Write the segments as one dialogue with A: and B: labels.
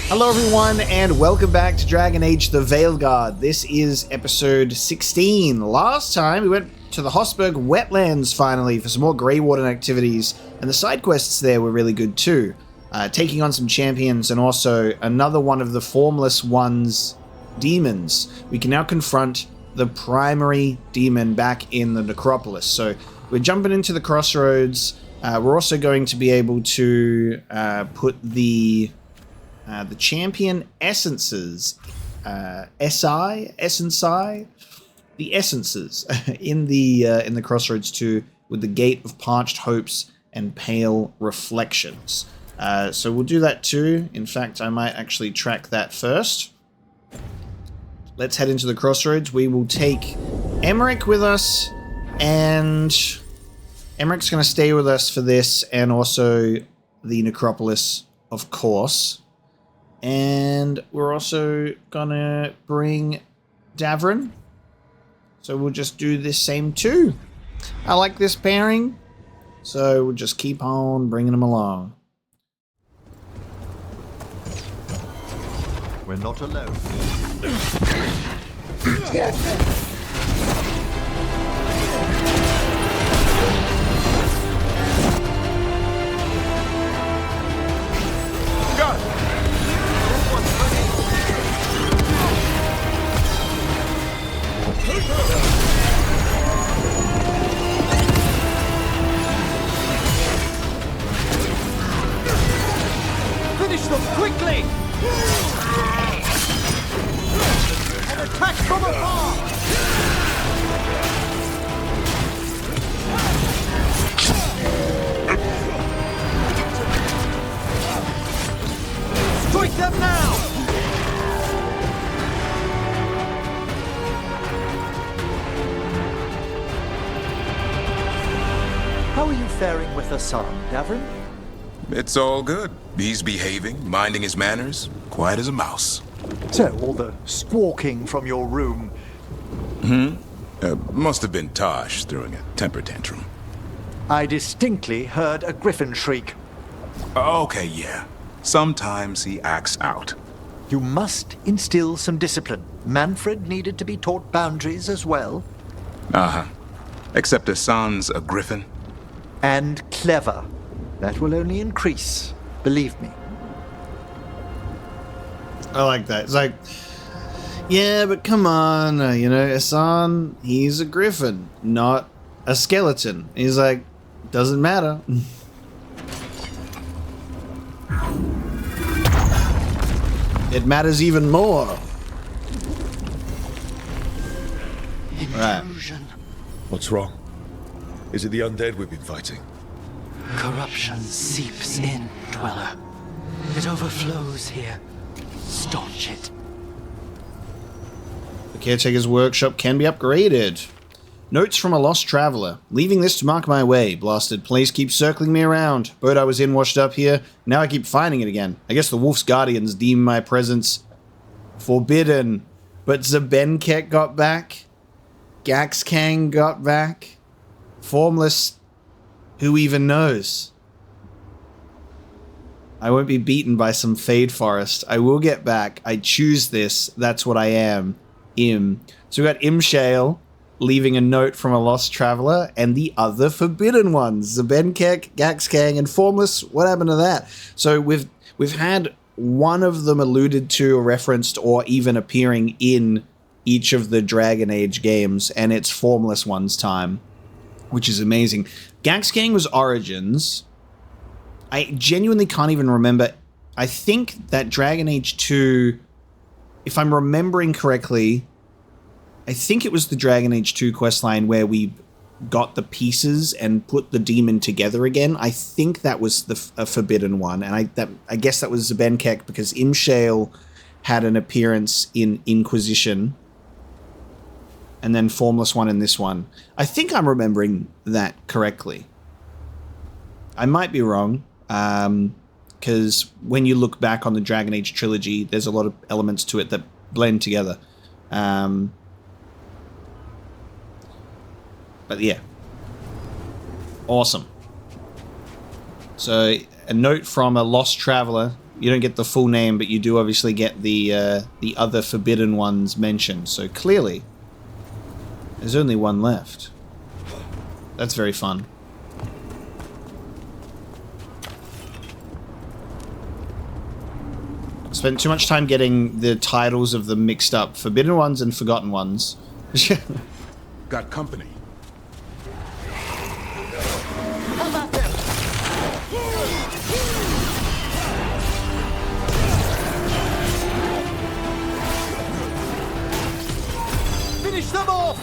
A: Hello everyone, and welcome back to Dragon Age the Veilguard. This is episode 16. Last time we went to the Hossberg wetlands finally for some more Grey Warden activities, and the side quests there were really good too. Taking on some champions and also another one of the Formless One's demons. We can now confront the primary demon back in the necropolis. So we're jumping into the crossroads. We're also going to be able to put the champion essences, the essences in the crossroads too, with the Gate of Parched Hopes and Pale Reflections. So we'll do that too. In fact, I might actually track that first. Let's head into the crossroads. We will take Emmerich with us, and Emmerich's going to stay with us for this, and also the necropolis, of course. And we're also gonna bring Davrin. So we'll just do this same too. I like this pairing. So we'll just keep on bringing them along.
B: We're not alone.
C: Finish them quickly! And attack from afar! Strike them now!
B: How are you faring with the son, Davrin?
D: It's all good. He's behaving, minding his manners, quiet as a mouse.
B: So, all the squawking from your room.
D: Must have been Tosh throwing a temper tantrum.
B: I distinctly heard a griffin shriek.
D: Okay, yeah. Sometimes he acts out.
B: You must instill some discipline. Manfred needed to be taught boundaries as well.
D: Uh-huh. Except Hassan's a griffin.
B: And clever. That will only increase. Believe me.
A: I like that. It's like, yeah, but come on, Hassan, he's a griffin, not a skeleton. He's like, doesn't matter. It matters even more.
E: Intrusion.
F: What's wrong? Is it the undead we've been fighting?
E: Corruption seeps in, Dweller. It overflows here. Staunch it.
A: The Caretaker's workshop can be upgraded. Notes from a lost traveler. Leaving this to mark my way. Blasted place keeps circling me around. Boat I was in washed up here. Now I keep finding it again. I guess the Wolf's Guardians deem my presence forbidden. But Zebenkek got back. Gaxkang got back. Formless... Who even knows? I won't be beaten by some Fade Forest. I will get back. I choose this. That's what I am. Im. So we got Imshale leaving a note from a lost traveler, and the other forbidden ones. Zebenkek, Gaxkang, and Formless. What happened to that? So we've had one of them alluded to or referenced or even appearing in each of the Dragon Age games, and it's Formless One's time, which is amazing. Gaxkang was Origins. I genuinely can't even remember. I think that Dragon Age 2, if I'm remembering correctly, I think it was the Dragon Age 2 questline where we got the pieces and put the demon together again. I think that was a forbidden one, and I guess that was Zebenkek because Imshale had an appearance in Inquisition, and then Formless One in this one. I think I'm remembering that correctly. I might be wrong, because when you look back on the Dragon Age trilogy, there's a lot of elements to it that blend together. But yeah. Awesome. So, a note from a lost traveler You don't get the full name, but you do obviously get the other forbidden ones mentioned. So clearly, there's only one left. That's very fun. Spent too much time getting the titles of them mixed up. Forbidden ones and forgotten ones.
D: Got company.
C: Have at them! Finish them off!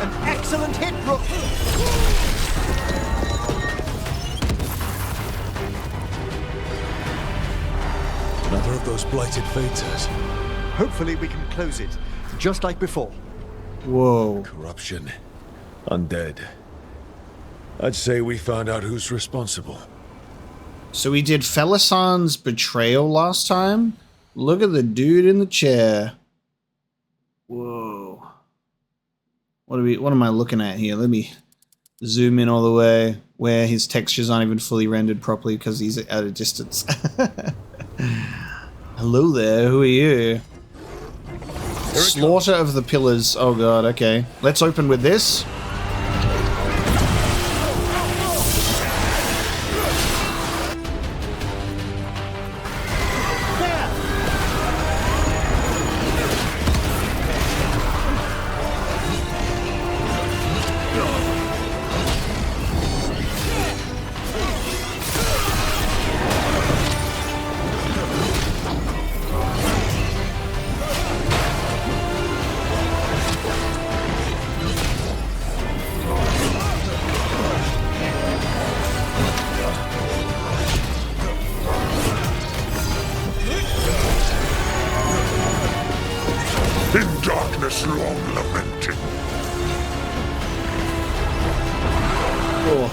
C: An excellent hit, Rook!
F: Another of those blighted fates.
B: Hopefully we can close it, just like before.
A: Whoa.
F: Corruption. Undead. I'd say we found out who's responsible.
A: So we did Felisan's betrayal last time. Look at the dude in the chair. Whoa. What am I looking at here? Let me zoom in all the way where his textures aren't even fully rendered properly because he's at a distance. Hello there, who are you? Slaughter of the Pillars. Oh god, okay. Let's open with this.
G: In darkness long lamenting.
A: Oh.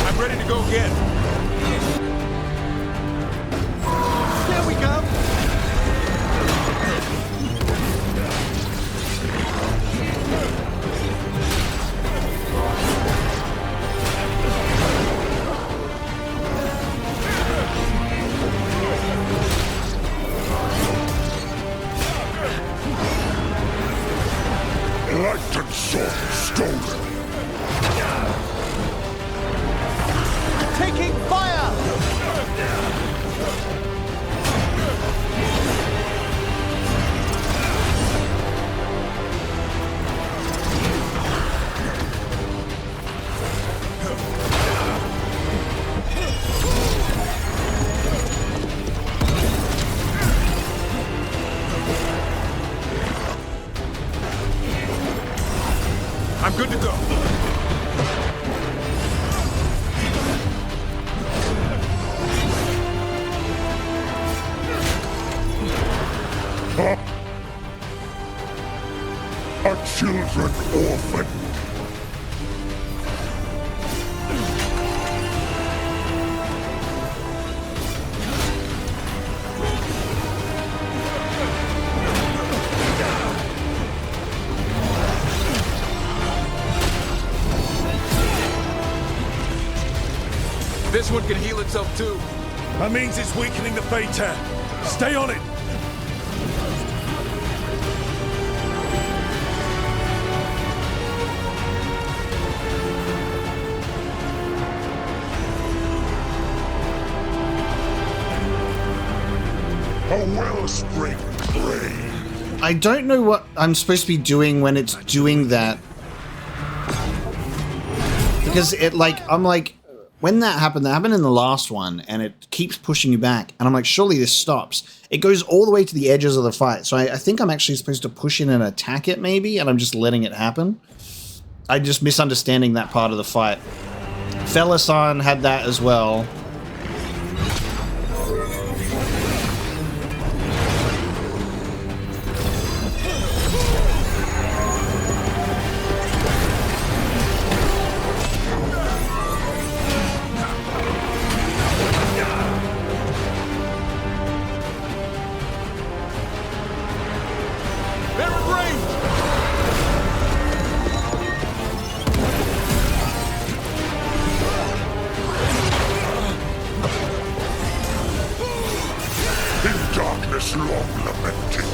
D: I'm ready to go again.
C: There we go!
G: Light and sword stolen.
C: Taking fire!
D: I'm good to go.
G: Our children orphaned.
D: This one can heal itself too.
F: That means it's weakening the Fate. Stay on it!
G: A wellspring brave.
A: I don't know what I'm supposed to be doing when it's doing that. Because it I'm like, when that happened in the last one, and it keeps pushing you back, and I'm like, surely this stops. It goes all the way to the edges of the fight, so I think I'm actually supposed to push in and attack it maybe, and I'm just letting it happen. I'm just misunderstanding that part of the fight. Felisan had that as well.
G: darkness long lamented.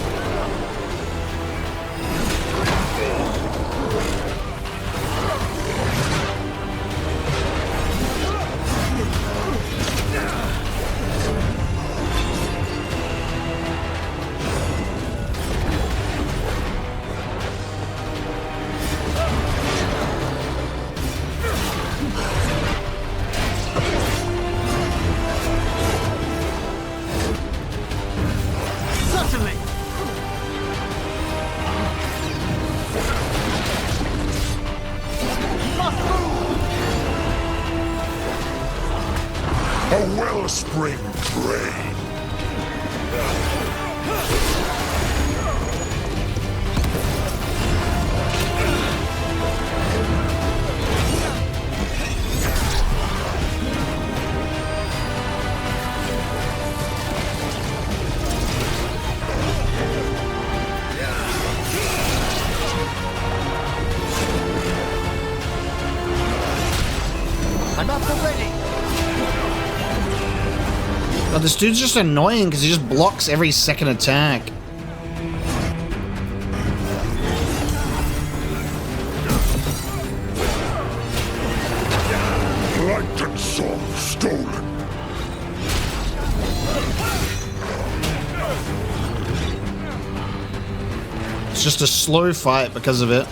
C: Certainly. Must move.
G: A wellspring drain.
C: I'm up and ready.
A: But this dude's just annoying because he just blocks every second attack.
G: Light and song stolen.
A: It's just a slow fight because of it.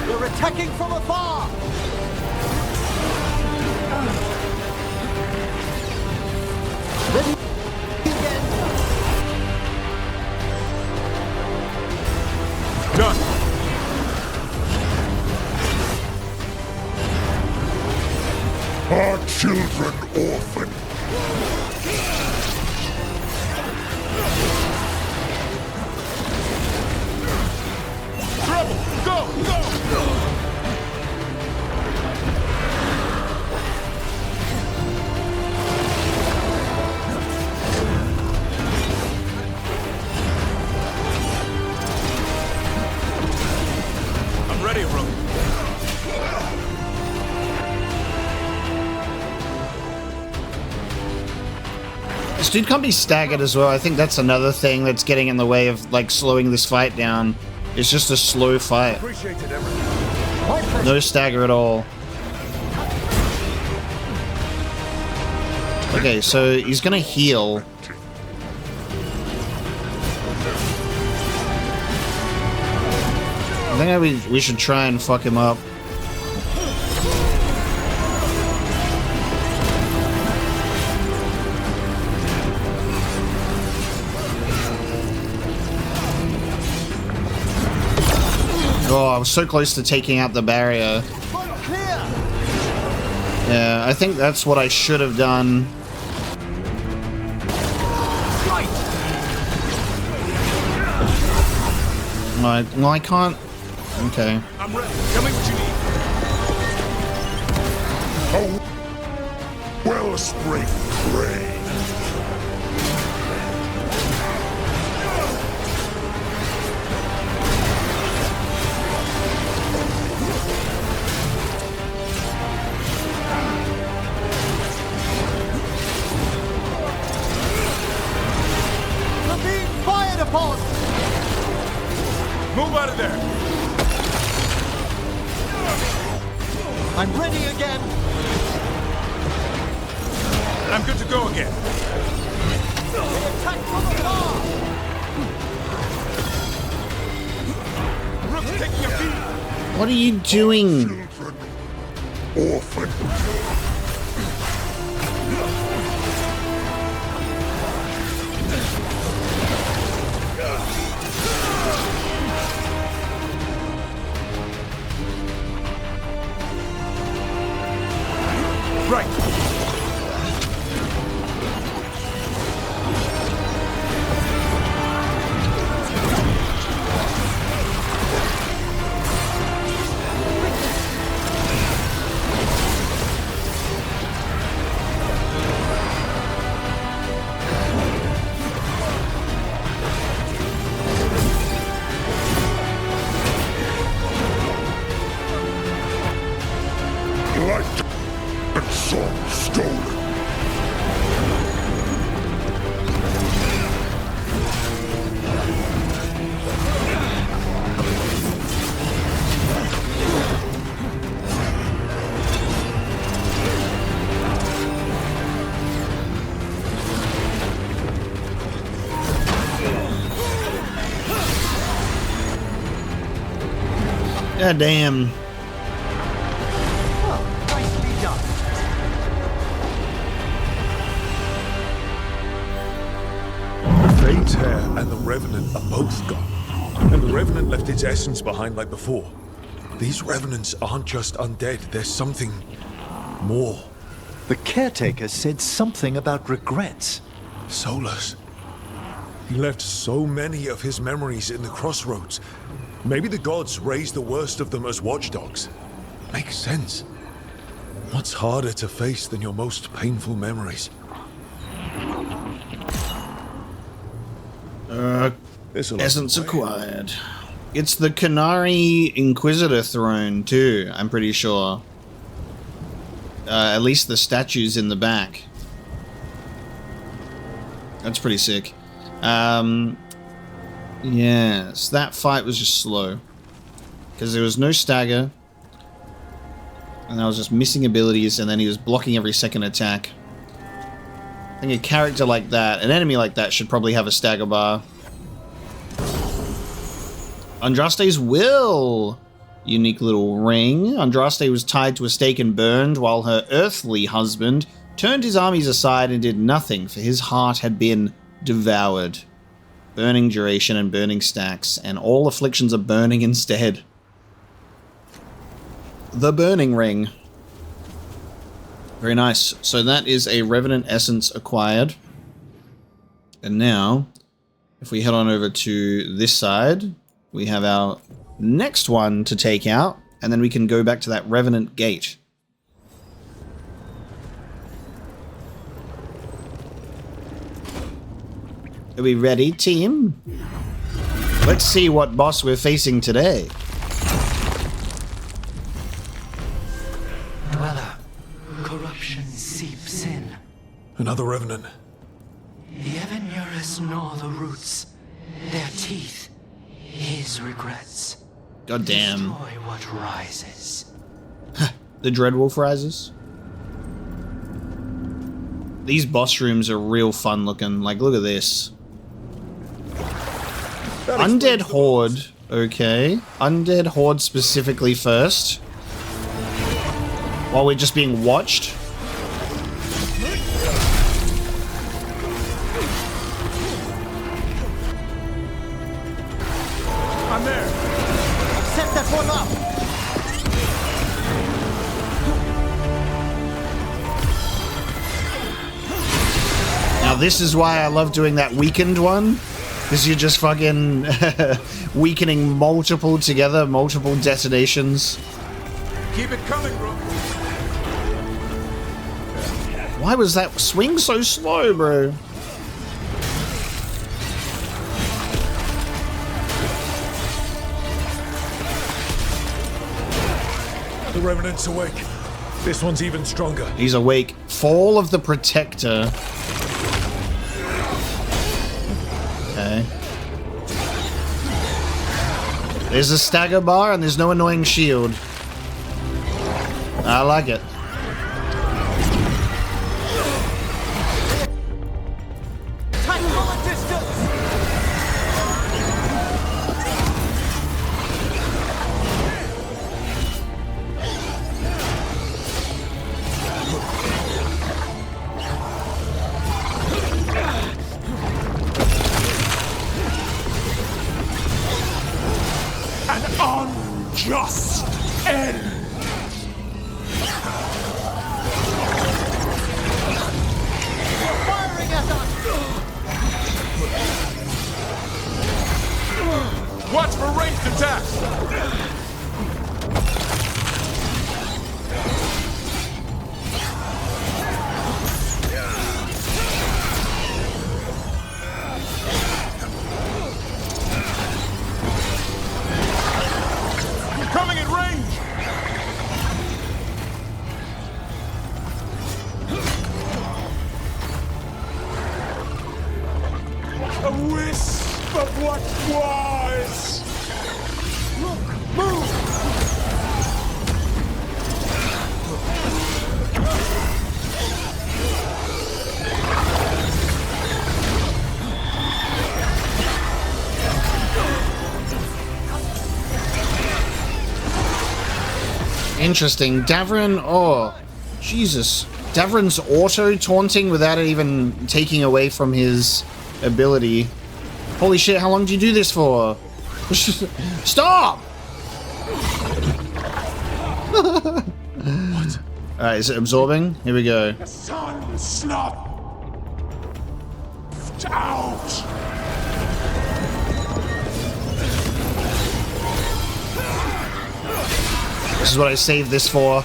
C: We're attacking from afar. Ready again.
D: Done.
G: Our children orphan.
D: Trouble! Go! Go! I'm ready, Rook.
A: This dude can't be staggered as well. I think that's another thing that's getting in the way of like slowing this fight down. It's just a slow fight.
F: Appreciate it, everyone.
A: No stagger at all. Okay, so he's gonna heal. I think we should try and fuck him up. Oh, I was so close to taking out the barrier.
C: Front clear.
A: Yeah, I think that's what I should have done.
C: Right.
A: Well, I can't. Okay.
D: I'm ready. Tell me what you need.
G: A wellspring drain.
C: We're being fired upon.
D: Move out of there.
C: I'm ready again.
D: I'm good to go again.
C: They attack from afar.
D: Rook's taking a beat.
A: What are you doing?
G: Children orphan.
D: Right.
G: song stolen.
A: God damn.
C: Well, nicely done.
F: Fade's hair and the Revenant are both gone. And the Revenant left its essence behind like before. These Revenants aren't just undead, there's something more.
B: The caretaker said something about regrets.
F: Solus. He left so many of his memories in the crossroads. Maybe the gods raised the worst of them as watchdogs. Makes sense. What's harder to face than your most painful memories? This'll
A: Essence
F: have to wait.
A: acquired. It's the Canary Inquisitor throne too, I'm pretty sure. At least the statues in the back. That's pretty sick. Yes, that fight was just slow. Because there was no stagger. And I was just missing abilities, and then he was blocking every second attack. I think a character like that, an enemy like that, should probably have a stagger bar. Andraste's will! Unique little ring. Andraste was tied to a stake and burned, while her earthly husband turned his armies aside and did nothing, for his heart had been devoured. Burning duration and burning stacks, and all afflictions are burning instead. The Burning Ring. Very nice. So that is a Revenant Essence acquired. And now, if we head on over to this side, we have our next one to take out, and then we can go back to that Revenant Gate. Are we ready, team? Let's see what boss we're facing today.
E: Dweller, corruption seeps in.
F: Another Revenant.
E: The ever nearest gnaw the roots. Their teeth, his regrets.
A: God damn.
E: Destroy what rises.
A: The Dreadwolf rises. These boss rooms are real fun looking. Like, look at this. Undead Horde. Okay. Undead Horde specifically first. While we're just being watched.
C: I'm there. Set that one up.
A: Now this is why I love doing that weakened one. Because you're just fucking weakening multiple together, multiple detonations.
D: Keep it coming, bro.
A: Why was that swing so slow, bro?
F: The Revenant's awake. This one's even stronger.
A: He's awake. Fall of the Protector. Okay. There's a stagger bar and there's no annoying shield. I like it.
C: Tight bullet distance.
G: Unjust end.
C: Firing at us.
D: Watch for ranged attacks. Coming in
G: wisp of what was.
C: Look! Move!
A: Interesting. Davrin, oh, Jesus. Davrin's auto-taunting without it even taking away from his ability. Holy shit, how long do you do this for? Stop! What? Alright, is it absorbing? Here we go.
G: The sun snuffed out.
A: This is what I saved this for.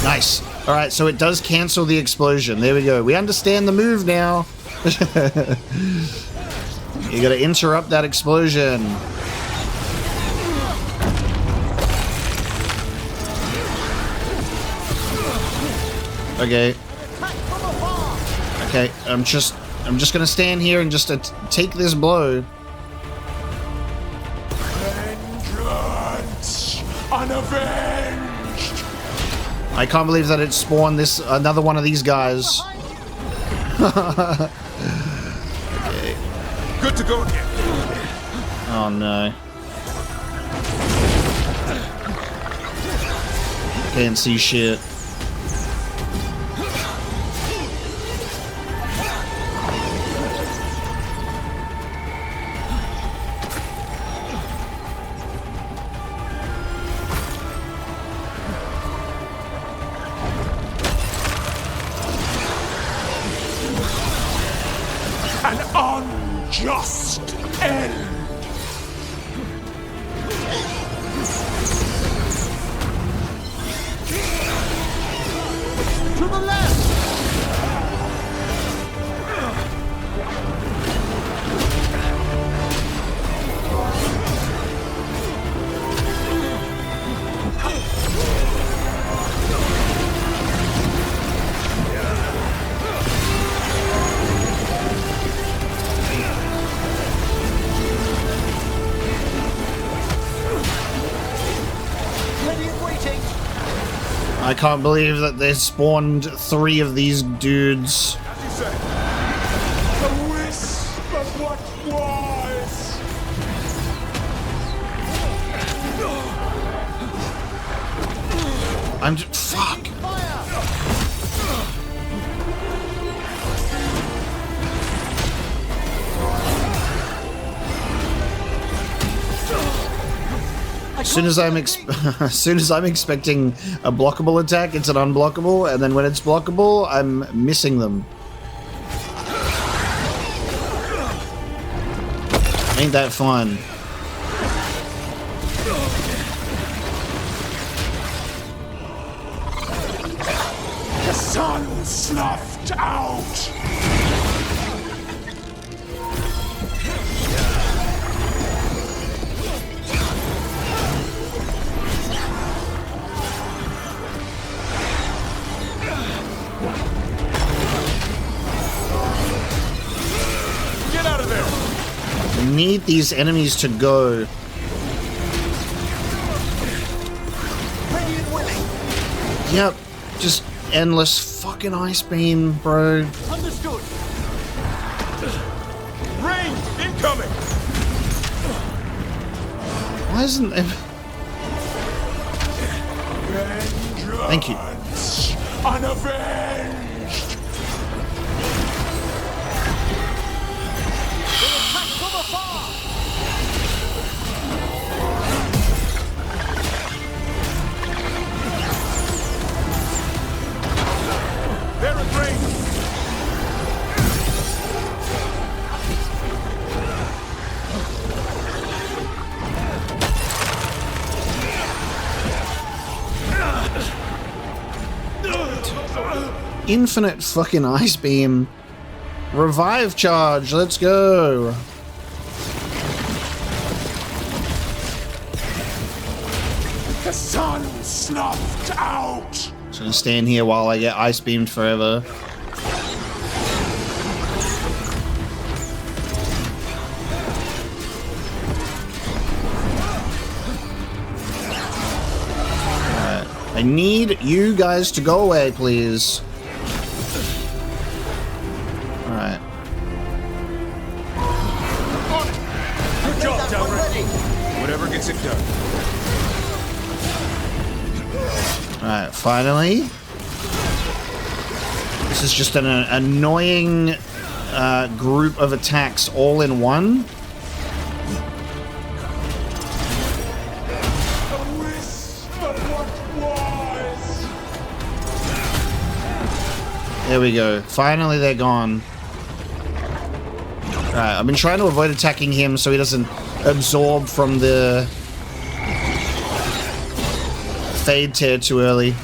A: Nice. Alright, so it does cancel the explosion. There we go. We understand the move now. You gotta interrupt that explosion. Okay. Okay, I'm just gonna stand here and just take this blow.
G: Vengeance unavenged.
A: I can't believe that it spawned another one of these guys. Okay.
D: Good to go again.
A: Oh no. Can't see shit.
G: An unjust end.
C: To the left! Ready and waiting!
A: I can't believe that they spawned 3 of these dudes.
G: As you say, the wisp of what was.
A: Fuck. As soon as I'm expecting a blockable attack, it's an unblockable, and then when it's blockable, I'm missing them. Ain't that fun?
G: The sun snuffed out. Get out of there.
A: Need these enemies to go.
C: Ready and willing!
A: Yep, just endless fucking ice beam, bro.
C: Understood!
G: Rain incoming.
A: Why isn't it? Thank you.
G: Vengeance unavenged.
C: Attack from afar!
G: There is rain.
A: Infinite fucking ice beam. Revive charge, let's go.
G: The sun snuffed out.
A: Just gonna stand here while I get ice beamed forever. Alright. I need you guys to go away, please. Alright.
G: Good job, Delrin.
D: Whatever gets it done.
A: Alright, finally. This is just an annoying group of attacks all in one.
G: A wisp of what was.
A: There we go. Finally, they're gone. Alright, I've been trying to avoid attacking him so he doesn't absorb from the Fade Tear too early.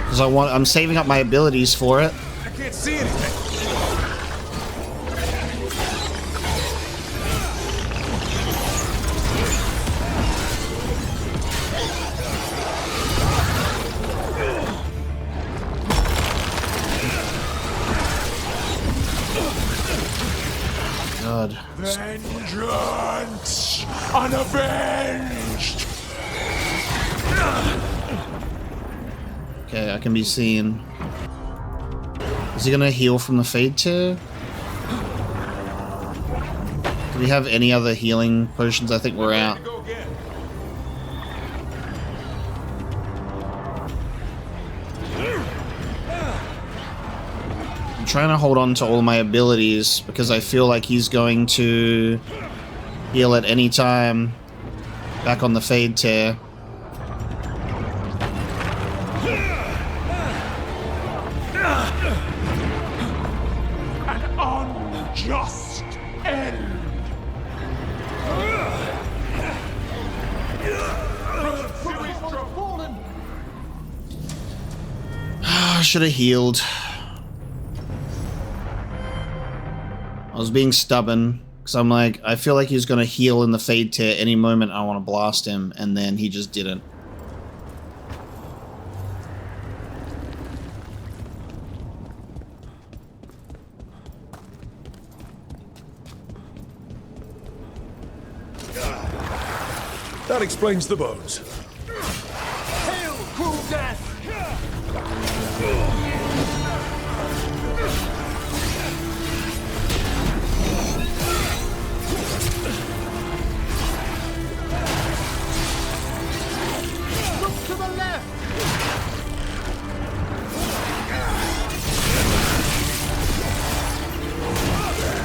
A: Because I'm saving up my abilities for it.
D: I can't see anything.
A: God.
G: Vengeance unavenged.
A: Okay, I can be seen. Is he gonna heal from the Fade Tear? Do we have any other healing potions? I think we're out.
D: Go again.
A: I'm trying to hold on to all my abilities because I feel like he's going to heal at any time back on the Fade Tear.
G: An unjust end.
A: I should have healed. I was being stubborn because I'm like, I feel like he's going to heal in the Fade Tear any moment I want to blast him, and then he just didn't.
F: That explains the bones.
C: Hail, cruel death! Look to the left!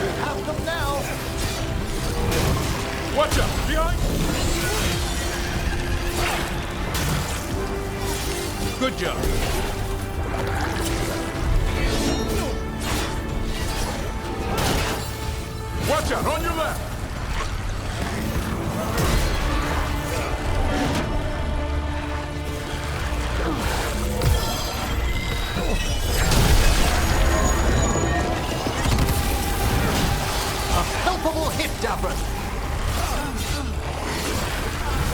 C: We have them now!
D: Watch out! Behind! Good job. Watch out! On your left!
B: Palpable hit, Dapper.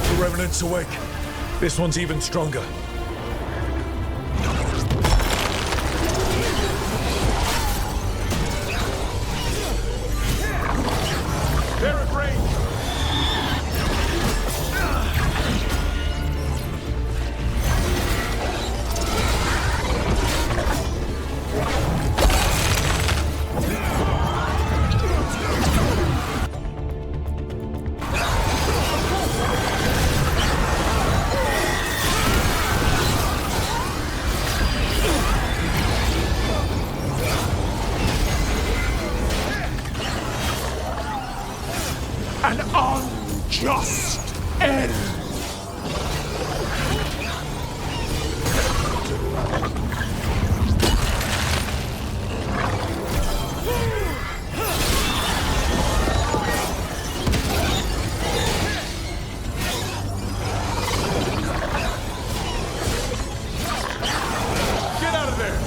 F: The Revenant's awake. This one's even stronger.
D: They're at range.
G: An unjust end.
D: Get out of there!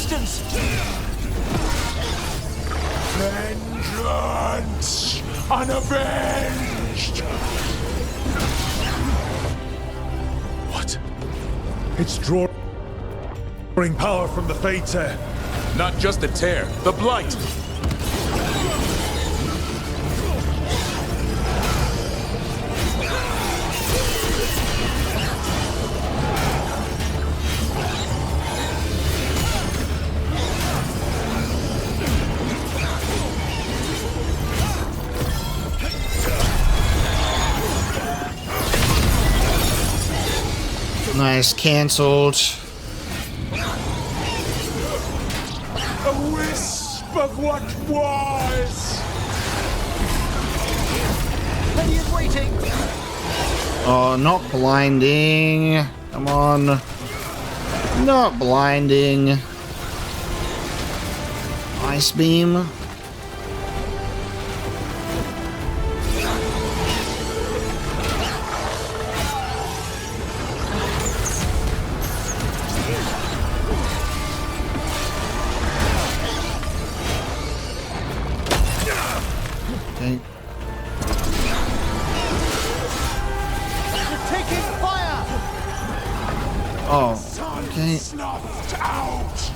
B: distance!
G: Vengeance! Unavenged!
F: What? It's drawing power from the Fade Tear.
D: Not just the tear, the blight.
A: Nice, cancelled.
G: A wisp of what was!
B: Ready and waiting!
A: Oh, not blinding. Come on. Not blinding. Ice beam. Okay.
C: You're taking fire!
A: Oh, okay.
G: Snuffed out!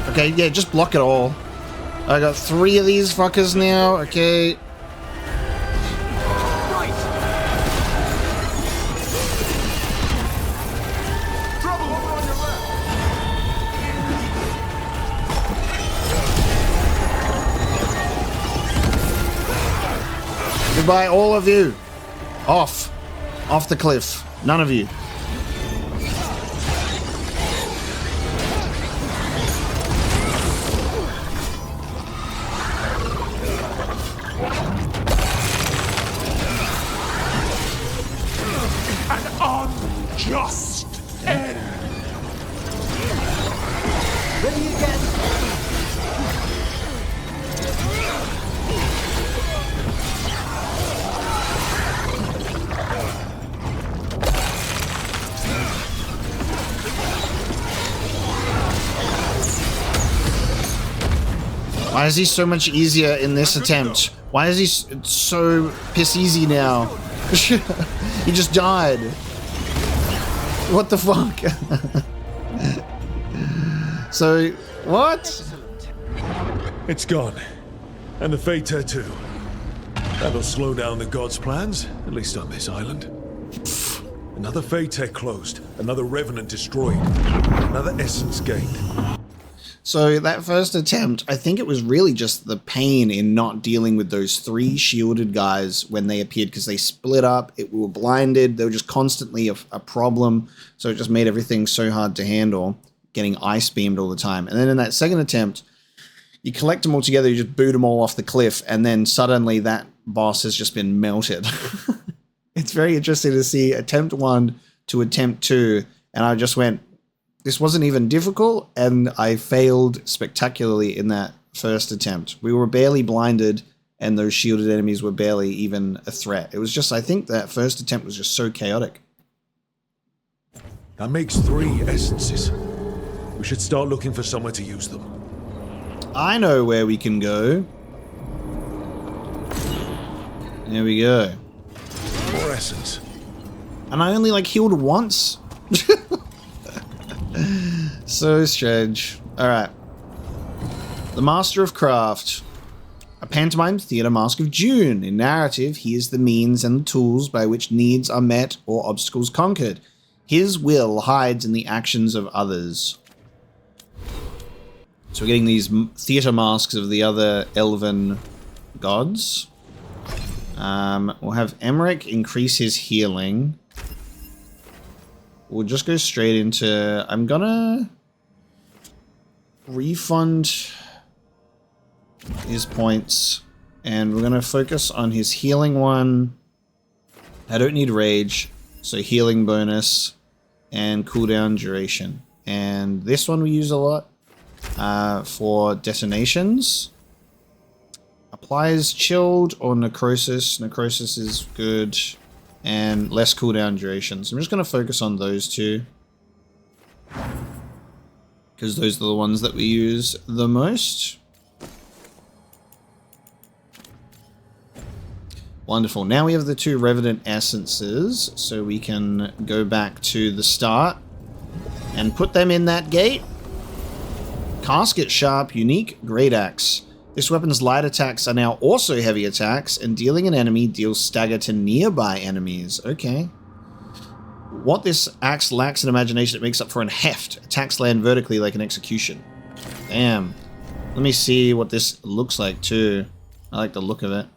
A: Okay, yeah, just block it all. I got 3 of these fuckers now. Okay.
G: Trouble over on your left!
A: Goodbye, all of you. Off. Off the cliff. None of you.
G: An unjust end!
B: Ready again!
A: Why is he so much easier in this attempt? Why is he so piss easy now? He just died. What the fuck? So, what?
F: It's gone. And the Fade Tear too. That'll slow down the gods' plans, at least on this island. Another Fade Tear closed, another Revenant destroyed, another essence gained.
A: So that first attempt, I think it was really just the pain in not dealing with those 3 shielded guys when they appeared, because they split up, we were blinded, they were just constantly a problem, so it just made everything so hard to handle, getting ice beamed all the time. And then in that second attempt, you collect them all together, you just boot them all off the cliff, and then suddenly that boss has just been melted. It's very interesting to see attempt 1 to attempt 2, and I just went, this wasn't even difficult, and I failed spectacularly in that first attempt. We were barely blinded, and those shielded enemies were barely even a threat. It was just, I think that first attempt was just so chaotic.
F: That makes 3 essences. We should start looking for somewhere to use them.
A: I know where we can go. There we go.
F: More essence.
A: And I only, like, healed once? So strange. Alright. The Master of Craft. A pantomime theatre mask of June. In narrative, he is the means and the tools by which needs are met or obstacles conquered. His will hides in the actions of others. So we're getting these theatre masks of the other elven gods. We'll have Emmerich increase his healing. We'll just go straight into... I'm gonna refund his points, and we're gonna focus on his healing one. I don't need rage, so healing bonus and cooldown duration. And this one we use a lot for detonations. Applies chilled or necrosis. Necrosis is good. And less cooldown duration. So I'm just going to focus on those 2. because those are the ones that we use the most. Wonderful. Now we have the 2 Revenant Essences, so we can go back to the start and put them in that gate. Casket Sharp, unique, Great Axe. This weapon's light attacks are now also heavy attacks, and dealing an enemy deals stagger to nearby enemies. Okay. What this axe lacks in imagination, it makes up for in heft. Attacks land vertically like an execution. Damn. Let me see what this looks like too. I like the look of it.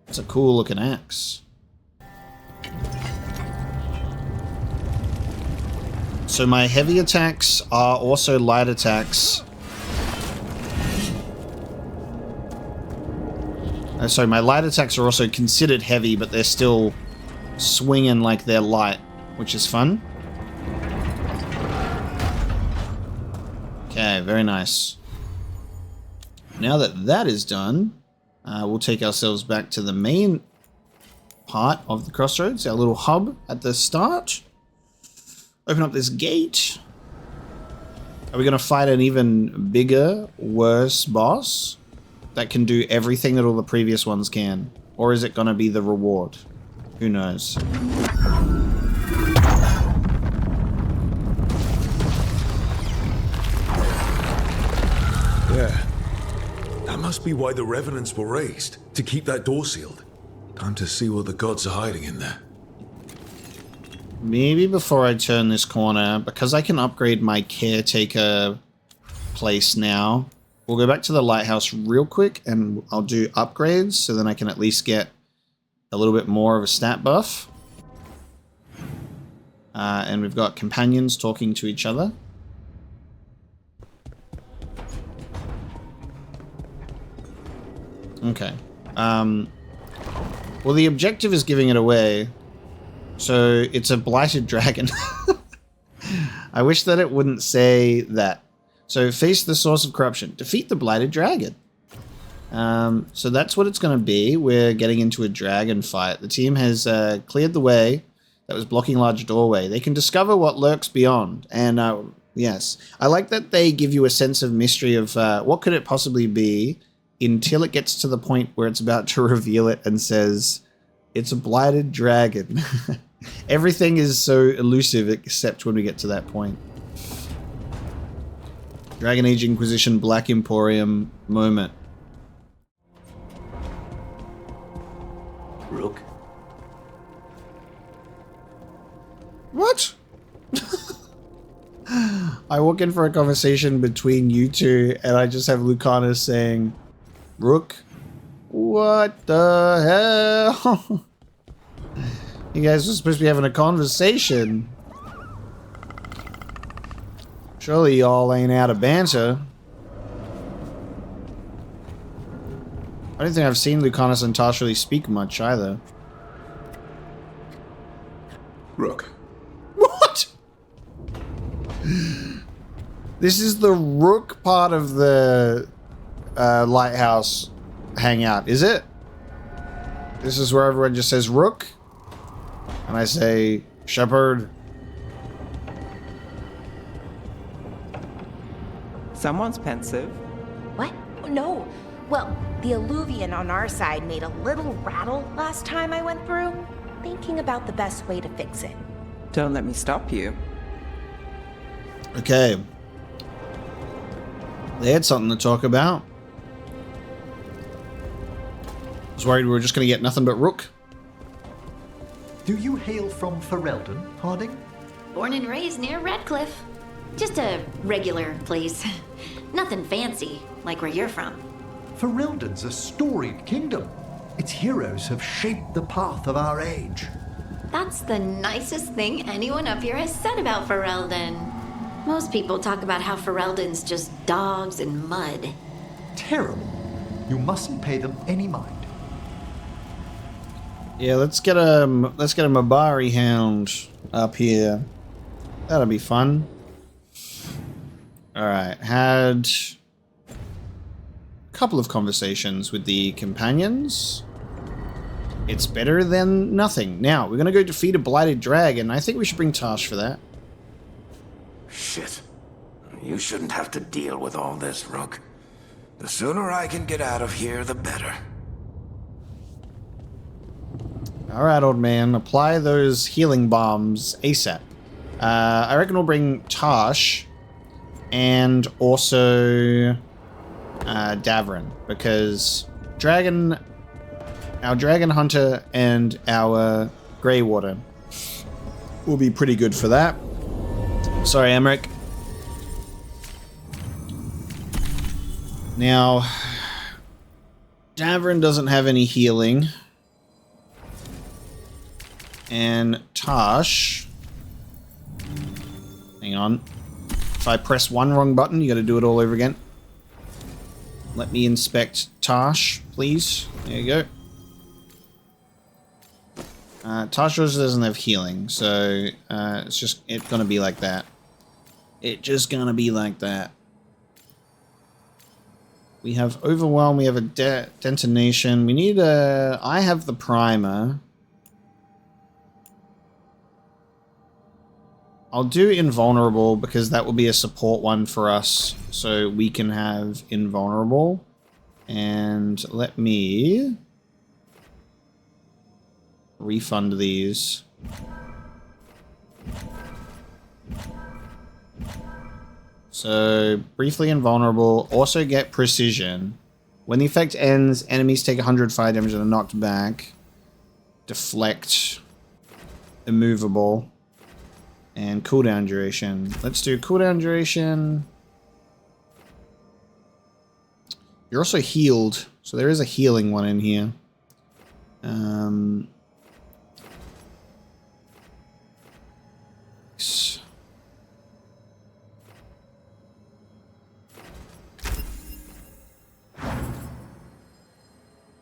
A: It's a cool looking axe. So my heavy attacks are also light attacks. Sorry, my light attacks are also considered heavy, but they're still swinging like they're light, which is fun. Okay, very nice. Now that that is done, we'll take ourselves back to the main part of the crossroads, our little hub at the start. Open up this gate. Are we going to fight an even bigger, worse boss that can do everything that all the previous ones can? Or is it going to be the reward? Who knows?
F: Yeah. That must be why the Revenants were raised, to keep that door sealed. Time to see what the gods are hiding in there.
A: Maybe before I turn this corner, because I can upgrade my caretaker place now, we'll go back to the lighthouse real quick and I'll do upgrades so then I can at least get a little bit more of a stat buff. And we've got companions talking to each other. Okay. Well, the objective is giving it away. So it's a blighted dragon. I wish that it wouldn't say that. So face the source of corruption. Defeat the blighted dragon. So that's what it's going to be. We're getting into a dragon fight. The team has cleared the way that was blocking a large doorway. They can discover what lurks beyond. And yes, I like that they give you a sense of mystery of what could it possibly be until it gets to the point where it's about to reveal it and says, it's a blighted dragon. Everything is so elusive except when we get to that point. Dragon Age Inquisition Black Emporium moment.
B: Rook.
A: What? I walk in for a conversation between you two and I just have Lucanus saying, Rook? What the hell? You guys were supposed to be having a conversation. Surely y'all ain't out of banter. I don't think I've seen Lucanus and Tosh really speak much either.
D: Rook.
A: What? This is the Rook part of the lighthouse hangout, is it? This is where everyone just says Rook? And I say, Shepherd.
H: Someone's pensive.
I: What? No. Well, the alluvian on our side made a little rattle last time I went through. Thinking about the best way to fix it.
H: Don't let me stop you.
A: Okay. They had something to talk about. I was worried we were just going to get nothing but Rook.
B: Do you hail from Ferelden, Harding?
J: Born and raised near Redcliffe. Just a regular place. Nothing fancy, like where you're from.
B: Ferelden's a storied kingdom. Its heroes have shaped the path of our age.
J: That's the nicest thing anyone up here has said about Ferelden. Most people talk about how Ferelden's just dogs and mud.
B: Terrible. You mustn't pay them any mind.
A: Yeah, let's get a Mabari hound up here. That'll be fun. Alright, had a couple of conversations with the companions. It's better than nothing. Now, we're going to go defeat a blighted dragon. I think we should bring Tash for that.
K: Shit. You shouldn't have to deal with all this, Rook. The sooner I can get out of here, the better.
A: Alright, old man. Apply those healing bombs ASAP. I reckon we'll bring Tosh and also Davrin, because our Dragon Hunter and our Greywater will be pretty good for that. Sorry, Emmerich. Now, Davrin doesn't have any healing. And Tosh... Hang on. If I press one wrong button, you gotta do it all over again. Let me inspect Tosh, please. There you go. Tosh also doesn't have healing, so it's gonna be like that. It's just gonna be like that. We have Overwhelm, we have a Detonation. We need a... I have the Primer. I'll do Invulnerable because that will be a support one for us. So we can have Invulnerable. And let me... refund these. So, briefly Invulnerable. Also get Precision. When the effect ends, enemies take 100 fire damage and are knocked back. Deflect. Immovable. And cooldown duration. Let's do cooldown duration. You're also healed. So there is a healing one in here.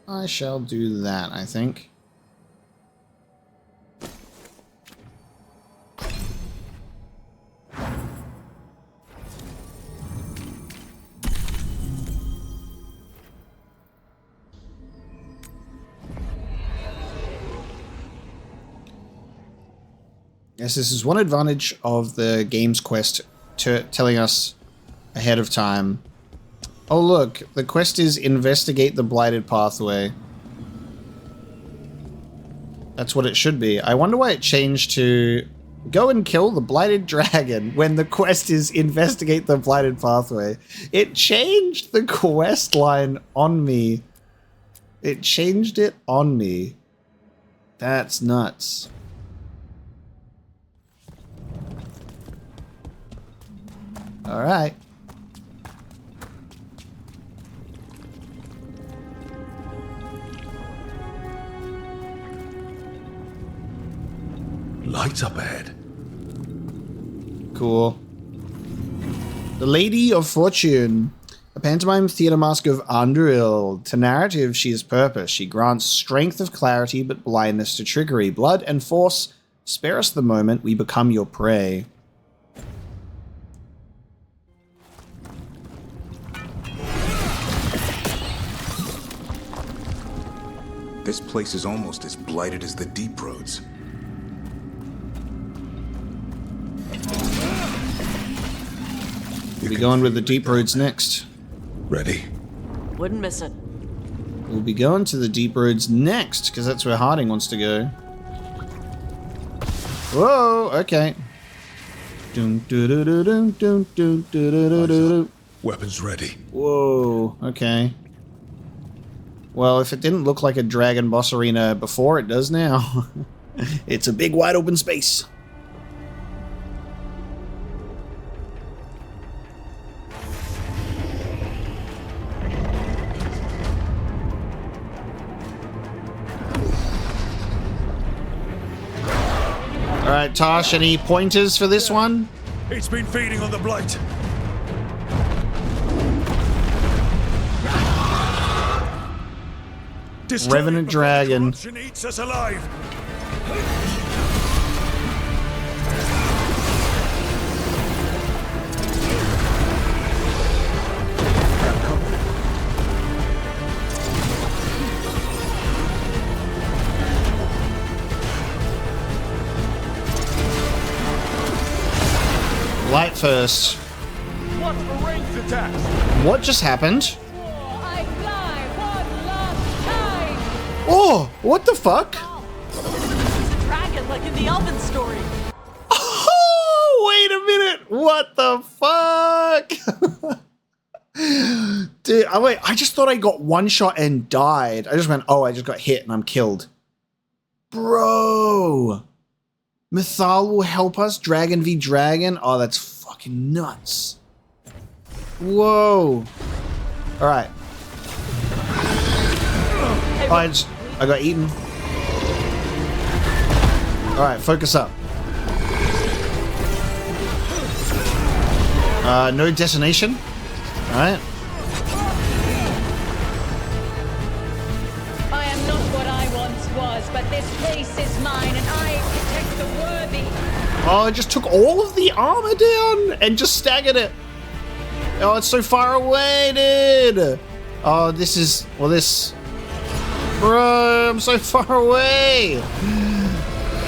A: I shall do that, I think. Yes, this is one advantage of the game's quest telling us ahead of time. Oh look, the quest is investigate the blighted pathway. That's what it should be. I wonder why it changed to go and kill the blighted dragon when the quest is investigate the blighted pathway. It changed the quest line on me. It changed it on me. That's nuts. All right.
F: Lights up ahead.
A: Cool. The Lady of Fortune. A pantomime theater mask of Anduril. To narrative, she is purpose. She grants strength of clarity, but blindness to trickery. Blood and force. Spare us the moment we become your prey.
D: This place is almost as blighted as the Deep Roads.
A: We'll be going with the Deep Roads next.
F: Ready?
L: Wouldn't miss it.
A: We'll be going to the Deep Roads next, because that's where Harding wants to go. Whoa, okay.
F: Weapons ready.
A: Whoa, okay. Well, if it didn't look like a dragon boss arena before, it does now. It's a big wide open space. Alright, Tosh, any pointers for this one?
F: It's been feeding on the blight.
A: Revenant dragon.
F: Eats us alive.
A: Light first.
G: Watch for ranged attacks.
A: What just happened?
C: I fly one last time.
A: Oh, what the fuck?
C: It's a dragon like in the Elven story.
A: Oh, wait a minute. What the fuck? Dude, I just thought I got one shot and died. I just went, oh, I just got hit and I'm killed. Bro. Mythal will help us, Dragon v Dragon. Oh, that's fucking nuts. Whoa. All right. Oh, I got eaten. All right, focus up. No detonation. All right.
C: I am not what I once was, but this place is mine, and I protect the worthy.
A: Oh, I just took all of the armor down and just staggered it. Oh, it's so far away, dude. Oh, this is... Well, this... Bro, I'm so far away.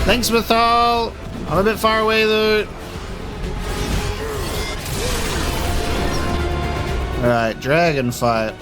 A: Thanks, Mythal. I'm a bit far away, though. Alright, dragon fight.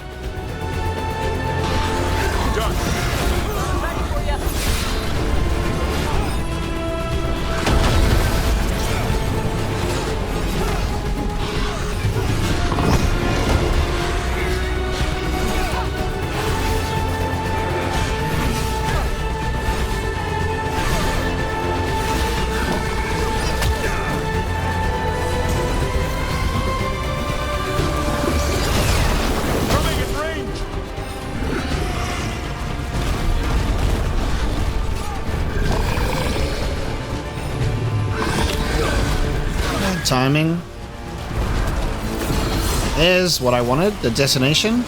A: Timing. There's what I wanted, the detonation.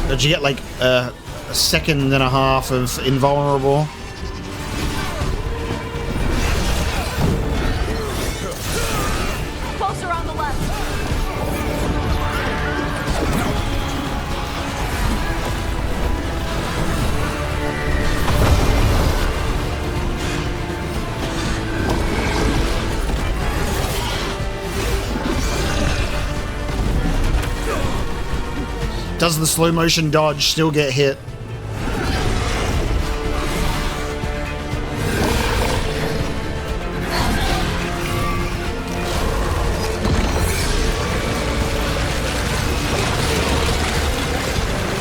A: Did you get like a second and a half of invulnerable?
C: Closer on the left.
A: Does the slow motion dodge still get hit?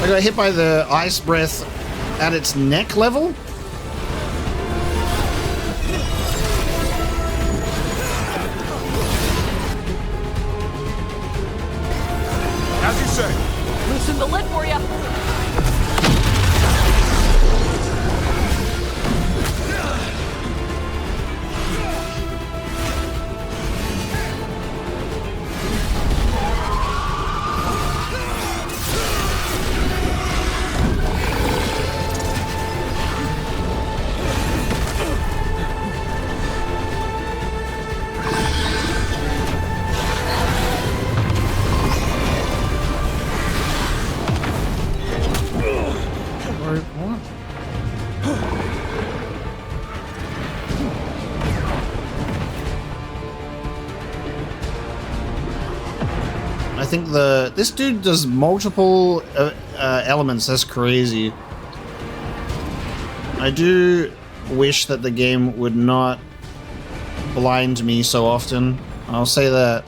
A: I got hit by the ice breath at its neck level.
G: As you say.
C: Loosen the lid for you.
A: I think this dude does multiple elements. That's crazy. I do wish that the game would not blind me so often. I'll say that.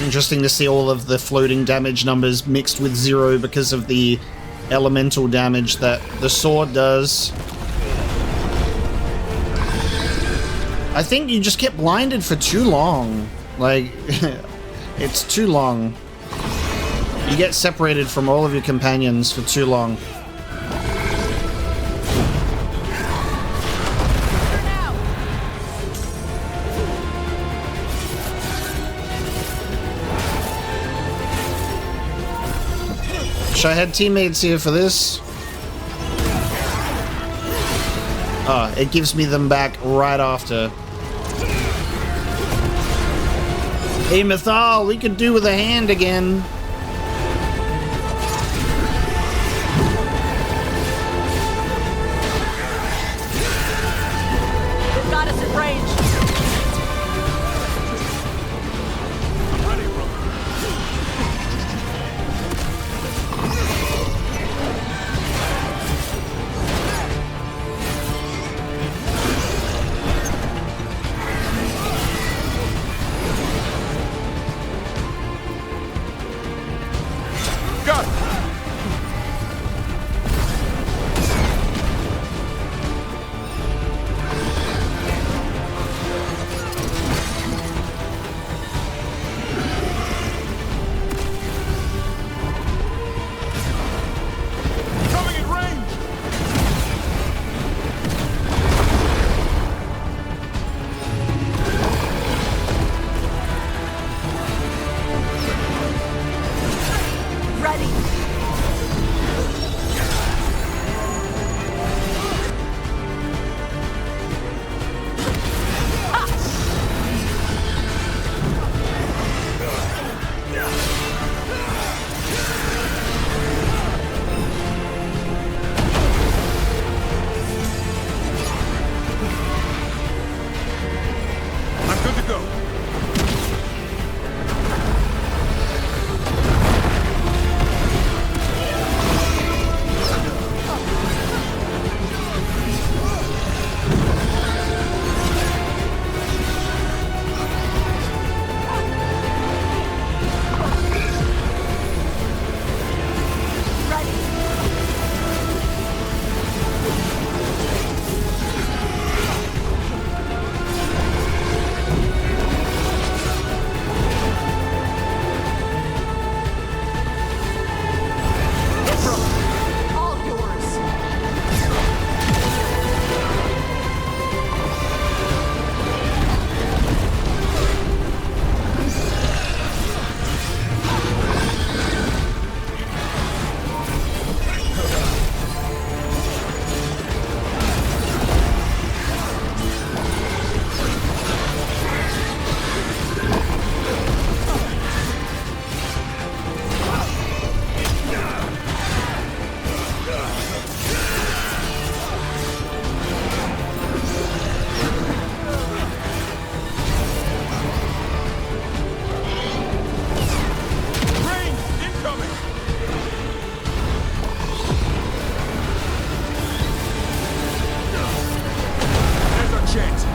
A: Interesting to see all of the floating damage numbers mixed with 0 because of the elemental damage that the sword does. I think you just get blinded for too long. Like, it's too long. You get separated from all of your companions for too long. Wish I had teammates here for this. Oh, it gives me them back right after. Hey, Mythal, we could do with a hand again.
C: They've got us at range.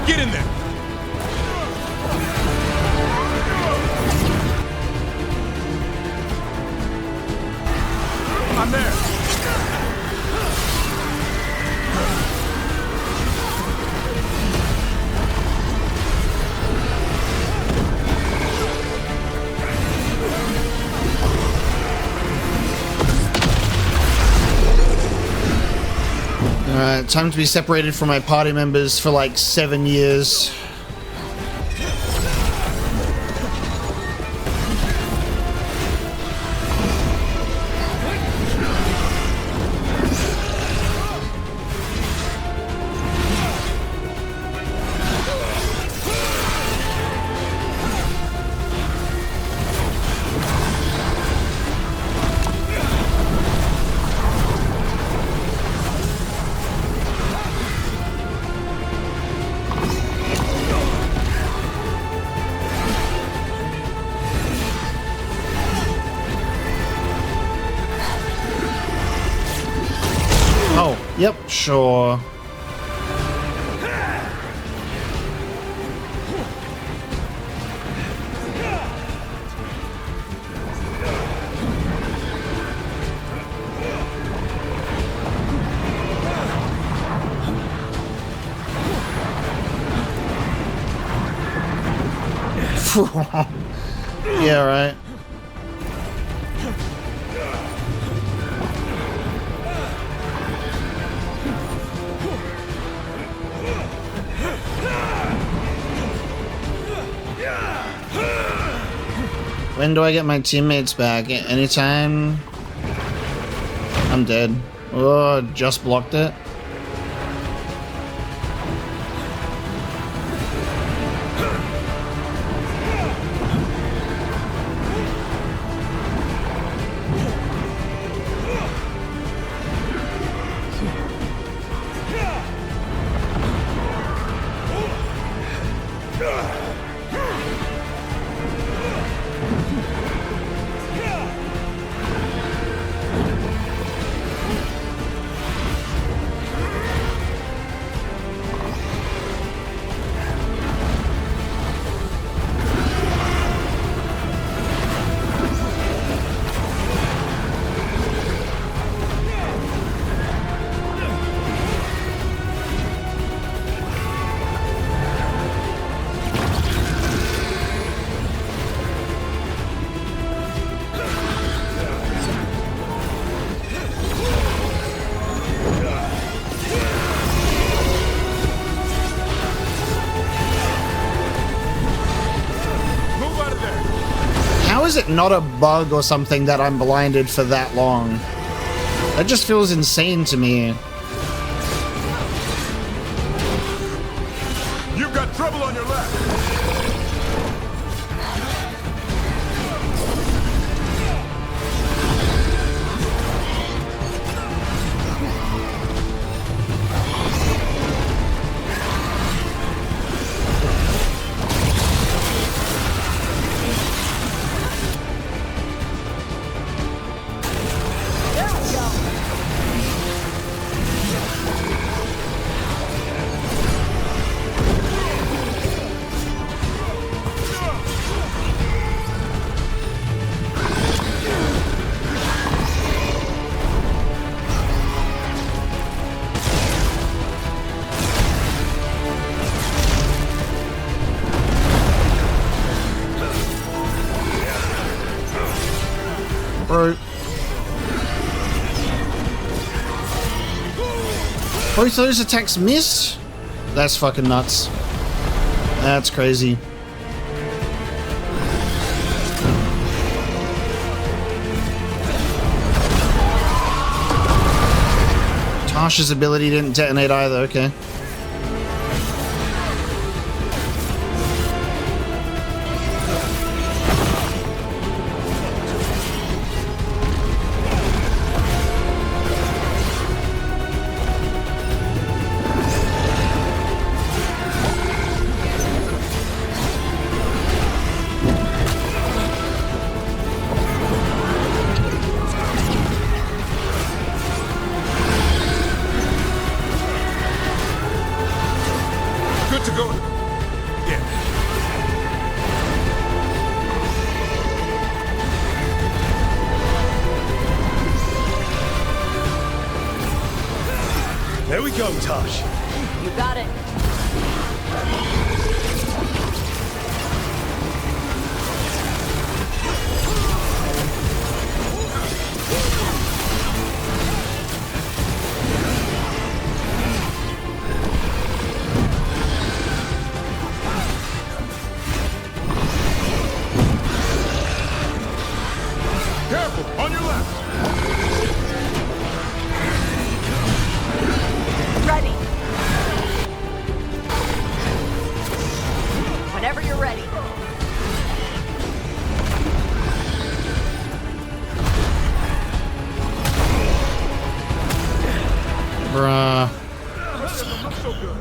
D: Get in there! I'm there!
A: Alright, time to be separated from my party members for like 7 years. Oh, yep, sure. Yeah, right. When do I get my teammates back? Anytime? I'm dead. Oh, just blocked it. How is it not a bug or something that I'm blinded for that long? That just feels insane to me.
F: You've got trouble on your left.
A: Bro. Both those attacks missed? That's fucking nuts. That's crazy. Tasha's ability didn't detonate either, okay.
F: Good to go. Yeah.
G: There we go, Tosh.
C: You got it.
F: Careful, on your left.
C: Ready. Whenever you're ready.
A: Bruh.
F: Not so good.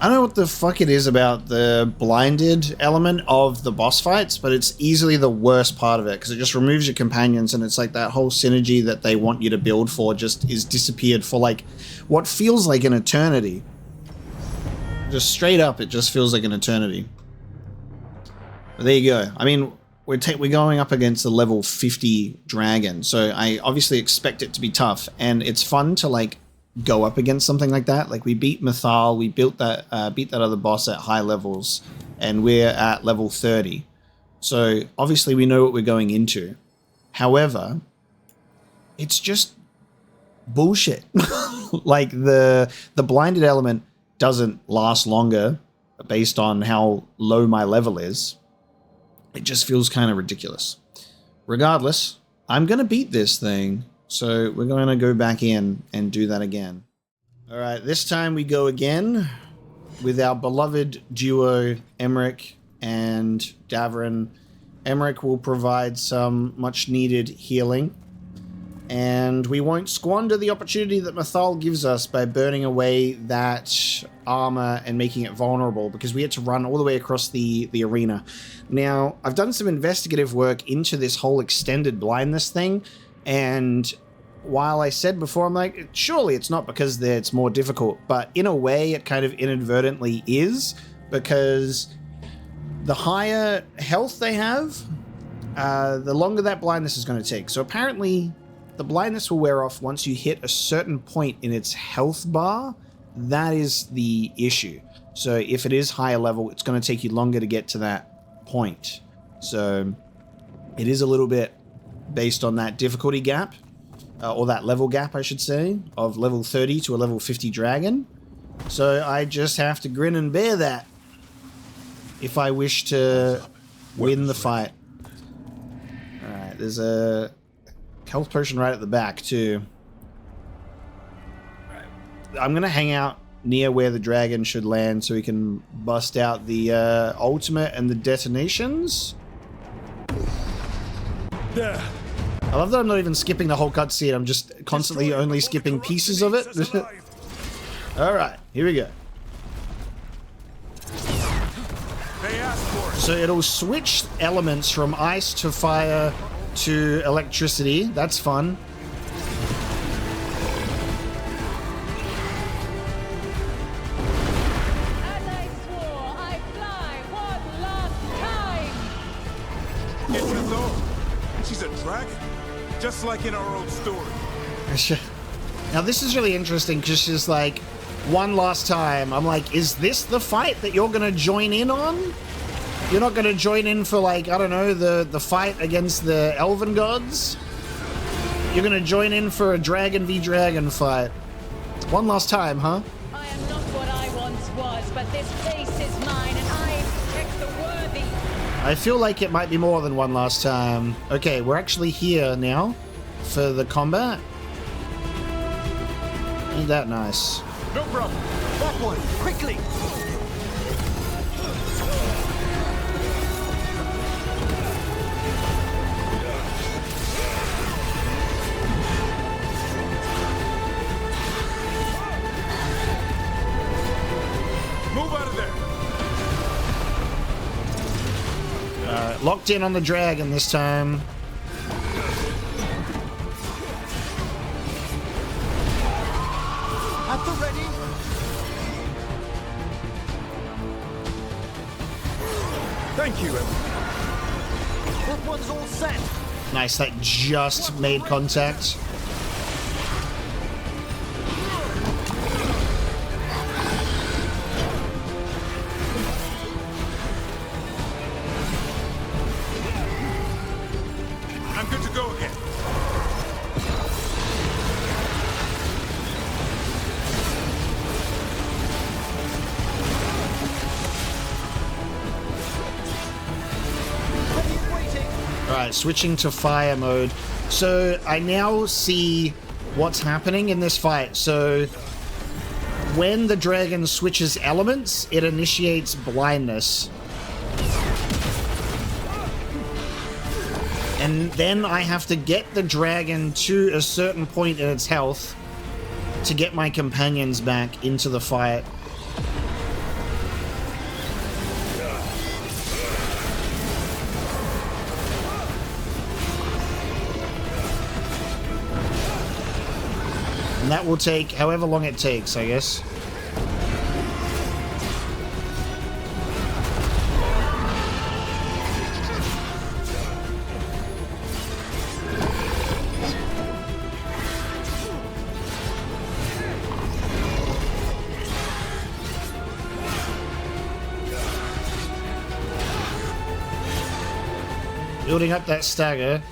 A: I don't know what the fuck it is about the blinded element of the boss fights, but it's easily the worst part of it because it just removes your companions and it's like that whole synergy that they want you to build for just is disappeared for like what feels like an eternity. Just straight up, it just feels like an eternity. But there you go. I mean, we're going up against the level 50 dragon, so I obviously expect it to be tough, and it's fun to like go up against something like that. Like we beat Mythal, we beat that other boss at high levels, and we're at level 30. So obviously we know what we're going into. However, it's just bullshit. Like the blinded element doesn't last longer based on how low my level is. It just feels kind of ridiculous. Regardless, I'm going to beat this thing. So we're going to go back in and do that again. All right, this time we go again with our beloved duo, Emmerich and Davrin. Emmerich will provide some much needed healing. And we won't squander the opportunity that Mythal gives us by burning away that armor and making it vulnerable, because we had to run all the way across the arena. Now, I've done some investigative work into this whole extended blindness thing, and while I said before, I'm like, surely it's not because it's more difficult, but in a way it kind of inadvertently is, because the higher health they have, the longer that blindness is going to take. So apparently the blindness will wear off once you hit a certain point in its health bar. That is the issue. So if it is higher level, it's going to take you longer to get to that point. So it is a little bit based on that difficulty gap, or that level gap, I should say, of level 30 to a level 50 dragon. So I just have to grin and bear that if I wish to win the fight. Alright, there's a health potion right at the back, too. I'm going to hang out near where the dragon should land so we can bust out the ultimate and the detonations.
F: There.
A: I love that I'm not even skipping the whole cutscene. I'm just constantly only skipping pieces of it. Alright, here we go. So it'll switch elements from ice to fire to electricity. That's fun.
C: As I swore, I fly one last time.
G: It's Mythal. She's a dragon, just like in our old story.
A: Now this is really interesting because she's like, one last time. I'm like, is this the fight that you're gonna join in on? You're not gonna join in for, like, I don't know, the fight against the elven gods? You're gonna join in for a dragon v dragon fight. One last time, huh?
C: I am not what I once was, but this place is mine, and I protect the worthy.
A: I feel like it might be more than one last time. Okay, we're actually here now for the combat. Ain't that nice?
B: No problem. That one, quickly!
G: Move out of there.
A: Locked in on the dragon this time.
B: At the ready.
G: Thank you, Emma.
B: That one's all set.
A: Nice, that just made contact.
G: I'm good to go again.
A: Alright, switching to fire mode. So I now see what's happening in this fight. So when the dragon switches elements, it initiates blindness. And then I have to get the dragon to a certain point in its health to get my companions back into the fight. And that will take however long it takes, I guess. Building up that stagger.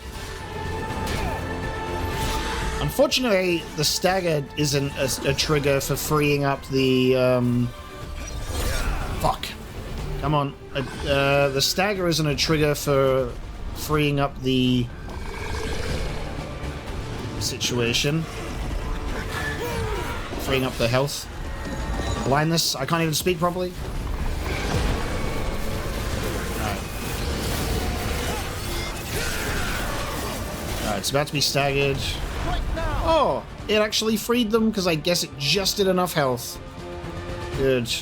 A: Unfortunately, the stagger isn't a trigger for freeing up the... Fuck. Come on. The stagger isn't a trigger for freeing up the situation. Freeing up the health. Blindness. I can't even speak properly. Alright, it's about to be staggered. Oh, it actually freed them because I guess it just did enough health. Good.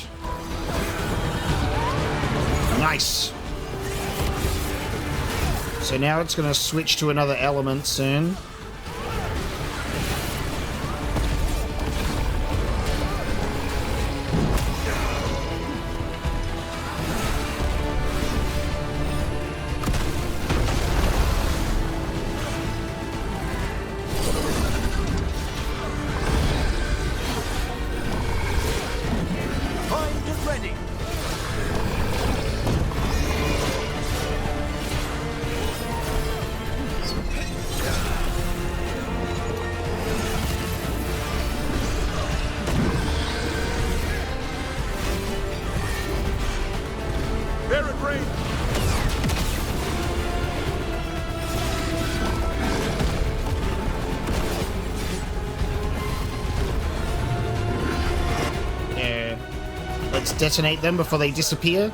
A: Nice. So now it's going to switch to another element soon. Let's detonate them before they disappear.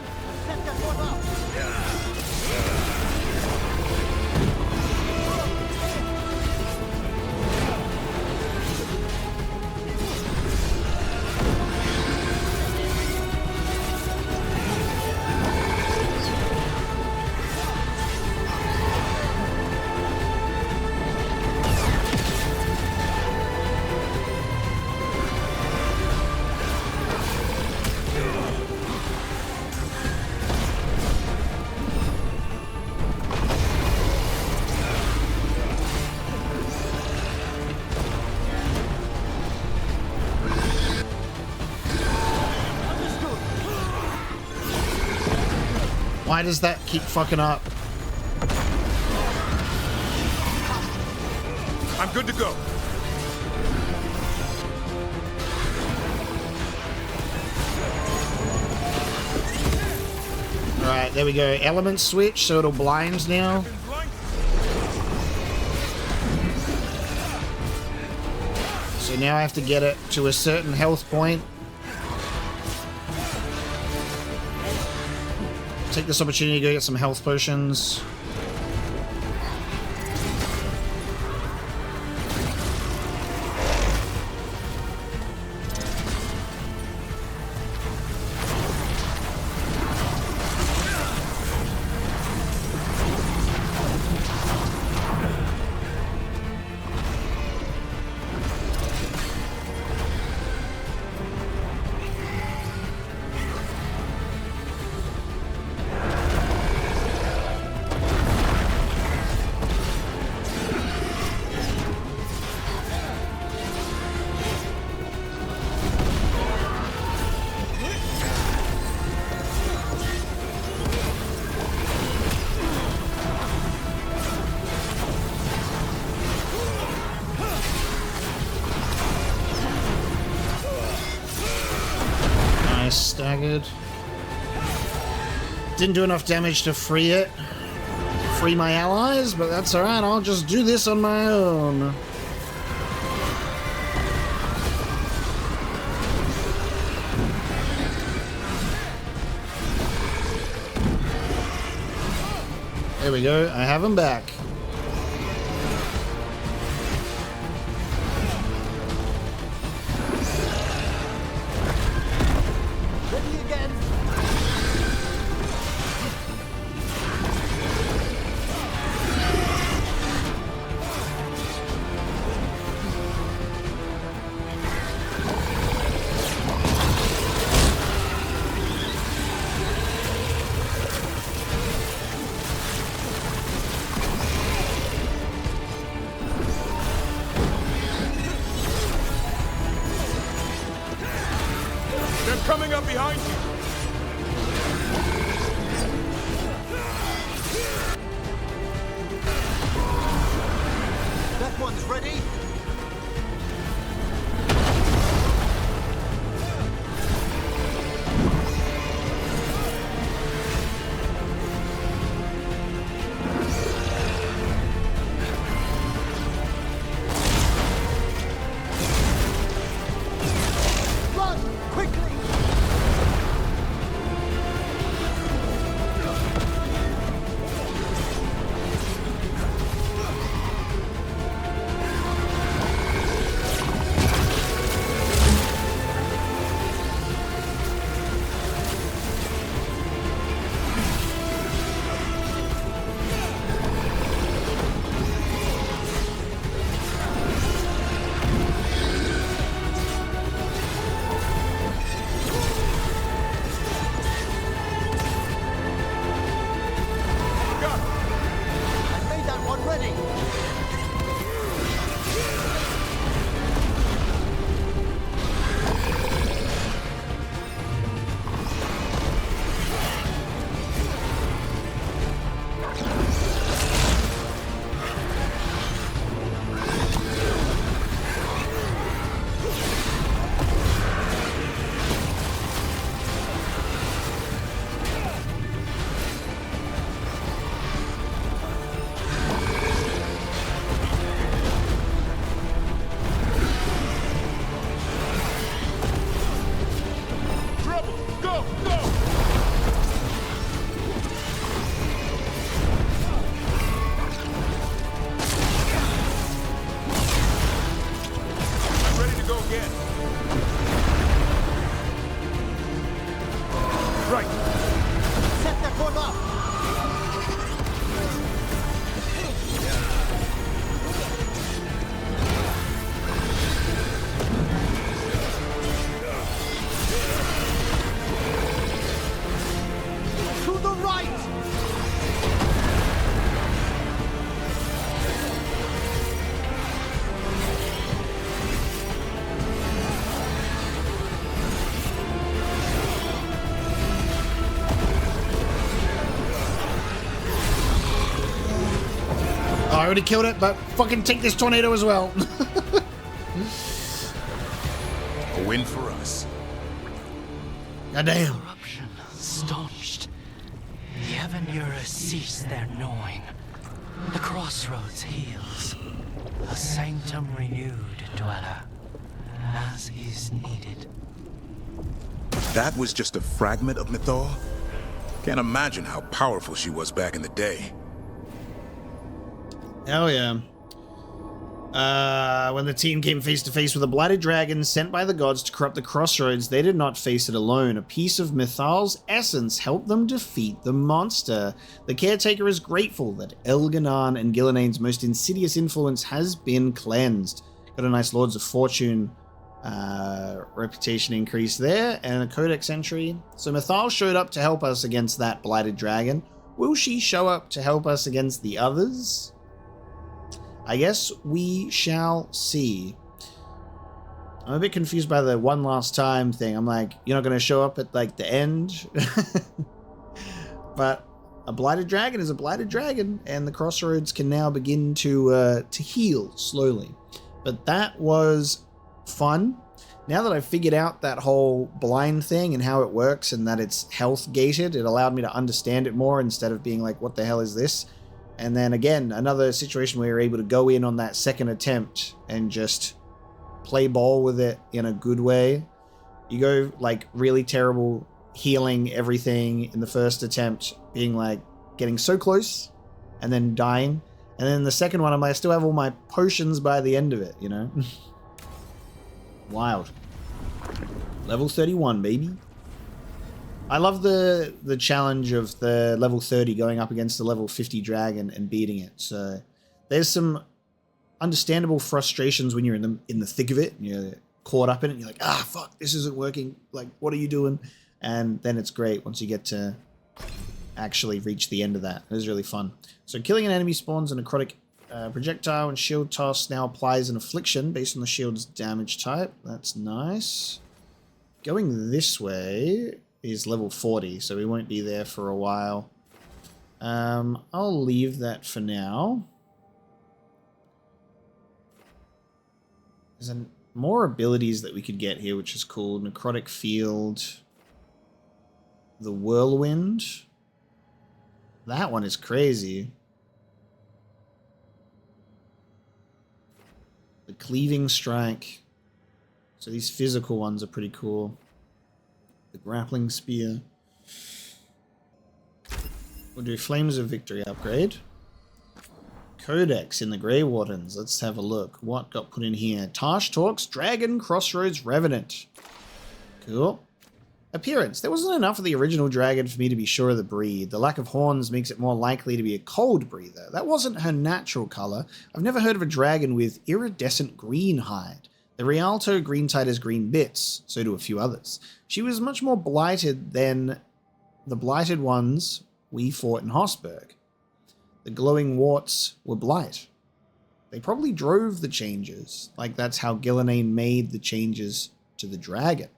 A: Why does that keep fucking up?
F: I'm good to go.
A: Alright, there we go. Element switch, so it'll blind now. So now I have to get it to a certain health point. Take this opportunity to go get some health potions. Staggered. Didn't do enough damage to free it. Free my allies, but that's alright. I'll just do this on my own. There we go. I have him back. already killed it, but fucking take this tornado as well.
D: A win for us.
A: Goddamn.
E: Corruption staunched. The Avenura cease their gnawing. The crossroads heals. A sanctum renewed, dweller, as is needed.
D: That was just a fragment of Mythal? Can't imagine how powerful she was back in the day.
A: Hell yeah. When the team came face to face with a blighted dragon sent by the gods to corrupt the crossroads, they did not face it alone. A piece of Mythal's essence helped them defeat the monster. The caretaker is grateful that Elganan and Gilneain's most insidious influence has been cleansed. Got a nice Lords of Fortune reputation increase there, and a codex entry. So Mythal showed up to help us against that blighted dragon. Will she show up to help us against the others? I guess we shall see. I'm a bit confused by the one last time thing. I'm like, you're not going to show up at like the end? But a blighted dragon is a blighted dragon, and the crossroads can now begin to heal slowly. But that was fun. Now that I've figured out that whole blind thing and how it works and that it's health gated, it allowed me to understand it more instead of being like, what the hell is this? And then again, another situation where you're able to go in on that second attempt and just play ball with it in a good way. You go like really terrible, healing everything in the first attempt, being like getting so close and then dying. And then the second one, I'm like, I still have all my potions by the end of it, you know? Wild. Level 31, baby. I love the challenge of the level 30 going up against the level 50 dragon and beating it. So there's some understandable frustrations when you're in the thick of it and you're caught up in it and you're like, ah, fuck, this isn't working. Like, what are you doing? And then it's great once you get to actually reach the end of that. It was really fun. So killing an enemy spawns a necrotic projectile, and shield toss now applies an affliction based on the shield's damage type. That's nice. Going this way is level 40, so we won't be there for a while. I'll leave that for now. There's more abilities that we could get here, which is cool. Necrotic Field. The Whirlwind. That one is crazy. The Cleaving Strike. So these physical ones are pretty cool. The Grappling Spear. We'll do Flames of Victory upgrade. Codex in the Grey Wardens. Let's have a look. What got put in here? Tarsh Talks, Dragon Crossroads Revenant. Cool. Appearance. There wasn't enough of the original dragon for me to be sure of the breed. The lack of horns makes it more likely to be a cold breather. That wasn't her natural color. I've never heard of a dragon with iridescent green hide. The Rialto green tide has green bits, so do a few others. She was much more blighted than the blighted ones we fought in Hossberg. The glowing warts were blight. They probably drove the changes, like that's how Gilneain made the changes to the dragon.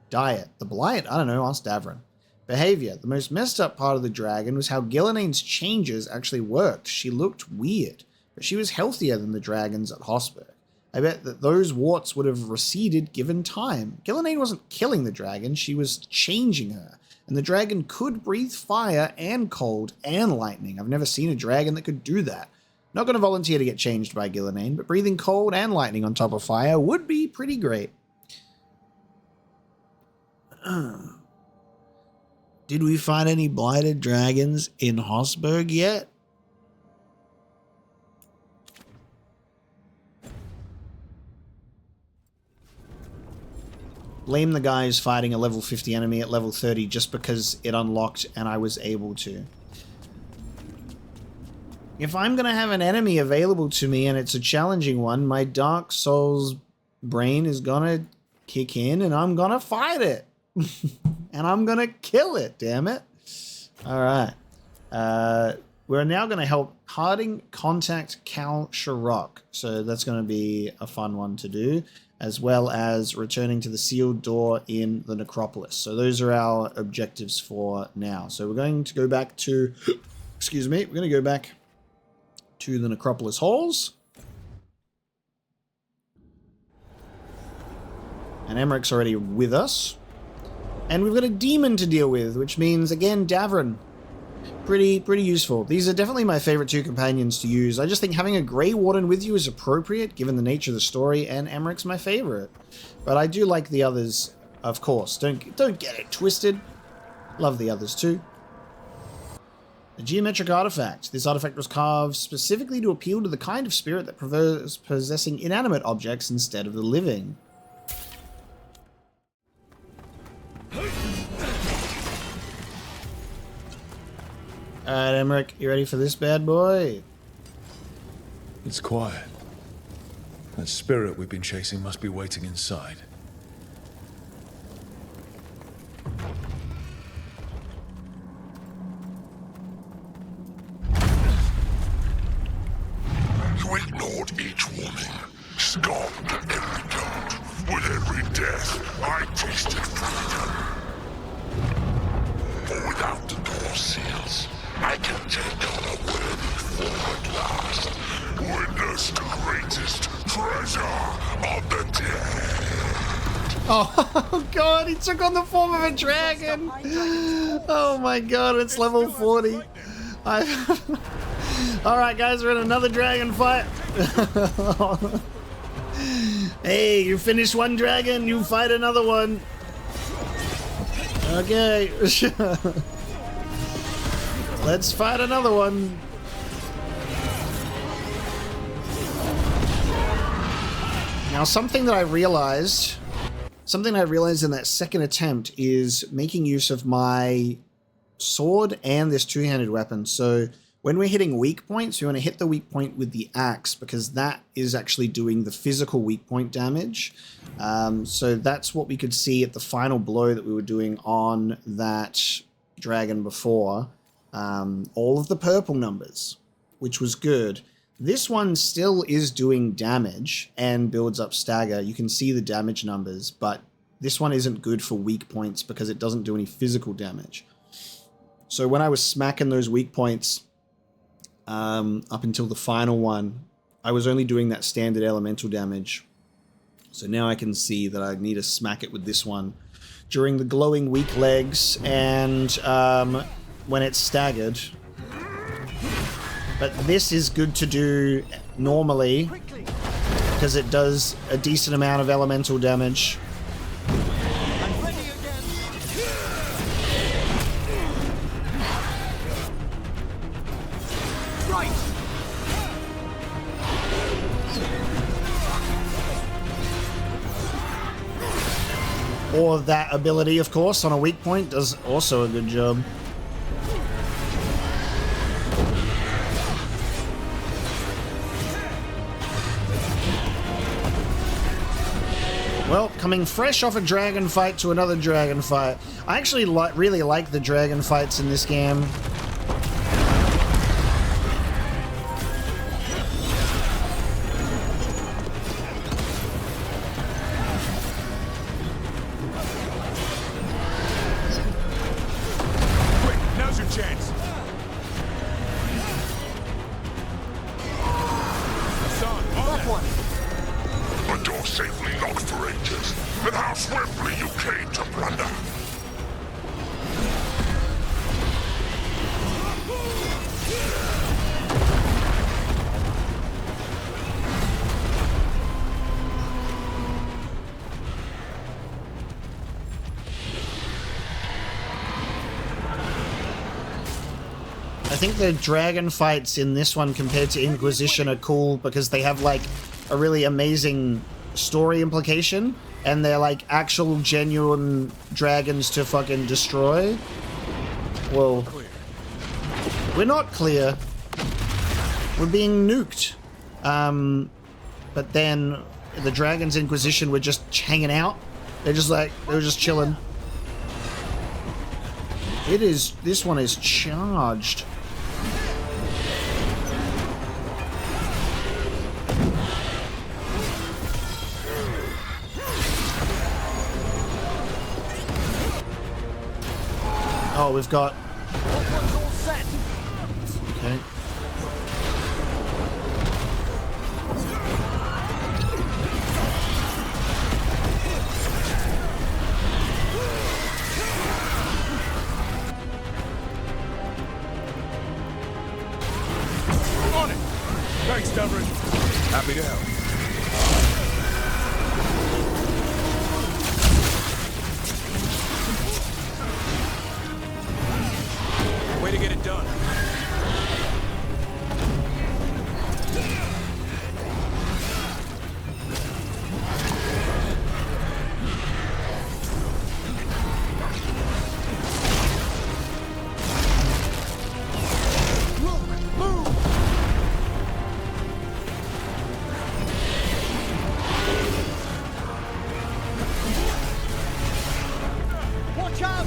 A: Diet. The blight? I don't know, ask Davrin. Behavior. The most messed up part of the dragon was how Gilneain's changes actually worked. She looked weird, but she was healthier than the dragons at Hossberg. I bet that those warts would have receded given time. Gilneain wasn't killing the dragon, she was changing her. And the dragon could breathe fire and cold and lightning. I've never seen a dragon that could do that. Not going to volunteer to get changed by Gilneain, but breathing cold and lightning on top of fire would be pretty great. Did we find any blighted dragons in Hossberg yet? Blame the guy who's fighting a level 50 enemy at level 30 just because it unlocked and I was able to. If I'm going to have an enemy available to me and it's a challenging one, my Dark Souls brain is going to kick in and I'm going to fight it. And I'm going to kill it, damn it. All right. We're now going to help Harding contact Kal-Sharok. So that's going to be a fun one to do, as well as returning to the sealed door in the necropolis. So those are our objectives for now. So we're going to go back to, excuse me, we're going to go back to the Necropolis Halls. And Emmerich's already with us. And we've got a demon to deal with, which means, again, Davrin. Pretty useful. These are definitely my favorite two companions to use. I just think having a Grey Warden with you is appropriate, given the nature of the story, and Emmerich's my favorite. But I do like the others, of course. Don't get it twisted. Love the others too. A geometric artifact. This artifact was carved specifically to appeal to the kind of spirit that prefers possessing inanimate objects instead of the living. Alright, Emmerich, you ready for this bad boy?
F: It's quiet. That spirit we've been chasing must be waiting inside.
G: You ignored each warning, scoffed at every doubt. With every death, I tasted freedom. For without the door seals, I can take on a worthy form at last. Witness the greatest treasure of the dead.
A: Oh god, he took on the form of a dragon! Oh my god, it's level 40. Alright guys, we're in another dragon fight. Hey, you finish one dragon, you fight another one. Okay. Let's fight another one. Now, something that I realized in that second attempt is making use of my sword and this two-handed weapon. So when we're hitting weak points, we want to hit the weak point with the axe because that is actually doing the physical weak point damage. So that's what we could see at the final blow that we were doing on that dragon before. All of the purple numbers, which was good. This one still is doing damage and builds up stagger. You can see the damage numbers, but this one isn't good for weak points because it doesn't do any physical damage. So when I was smacking those weak points up until the final one, I was only doing that standard elemental damage. So now I can see that I need to smack it with this one during the glowing weak legs and when it's staggered. But this is good to do normally because it does a decent amount of elemental damage. Or that ability, of course, on a weak point does also a good job. Well, coming fresh off a dragon fight to another dragon fight. I actually really like the dragon fights in this game. I think the dragon fights in this one compared to Inquisition are cool because they have like a really amazing story implication and they're like actual genuine dragons to fucking destroy. Well, we're not clear. We're being nuked. But then the dragons Inquisition were just hanging out. They're just like, they were just chilling. This one is charged. Oh, we've got... Okay.
F: Thanks, Davrin.
D: Happy to help.
F: Way to get it done.
B: Watch out!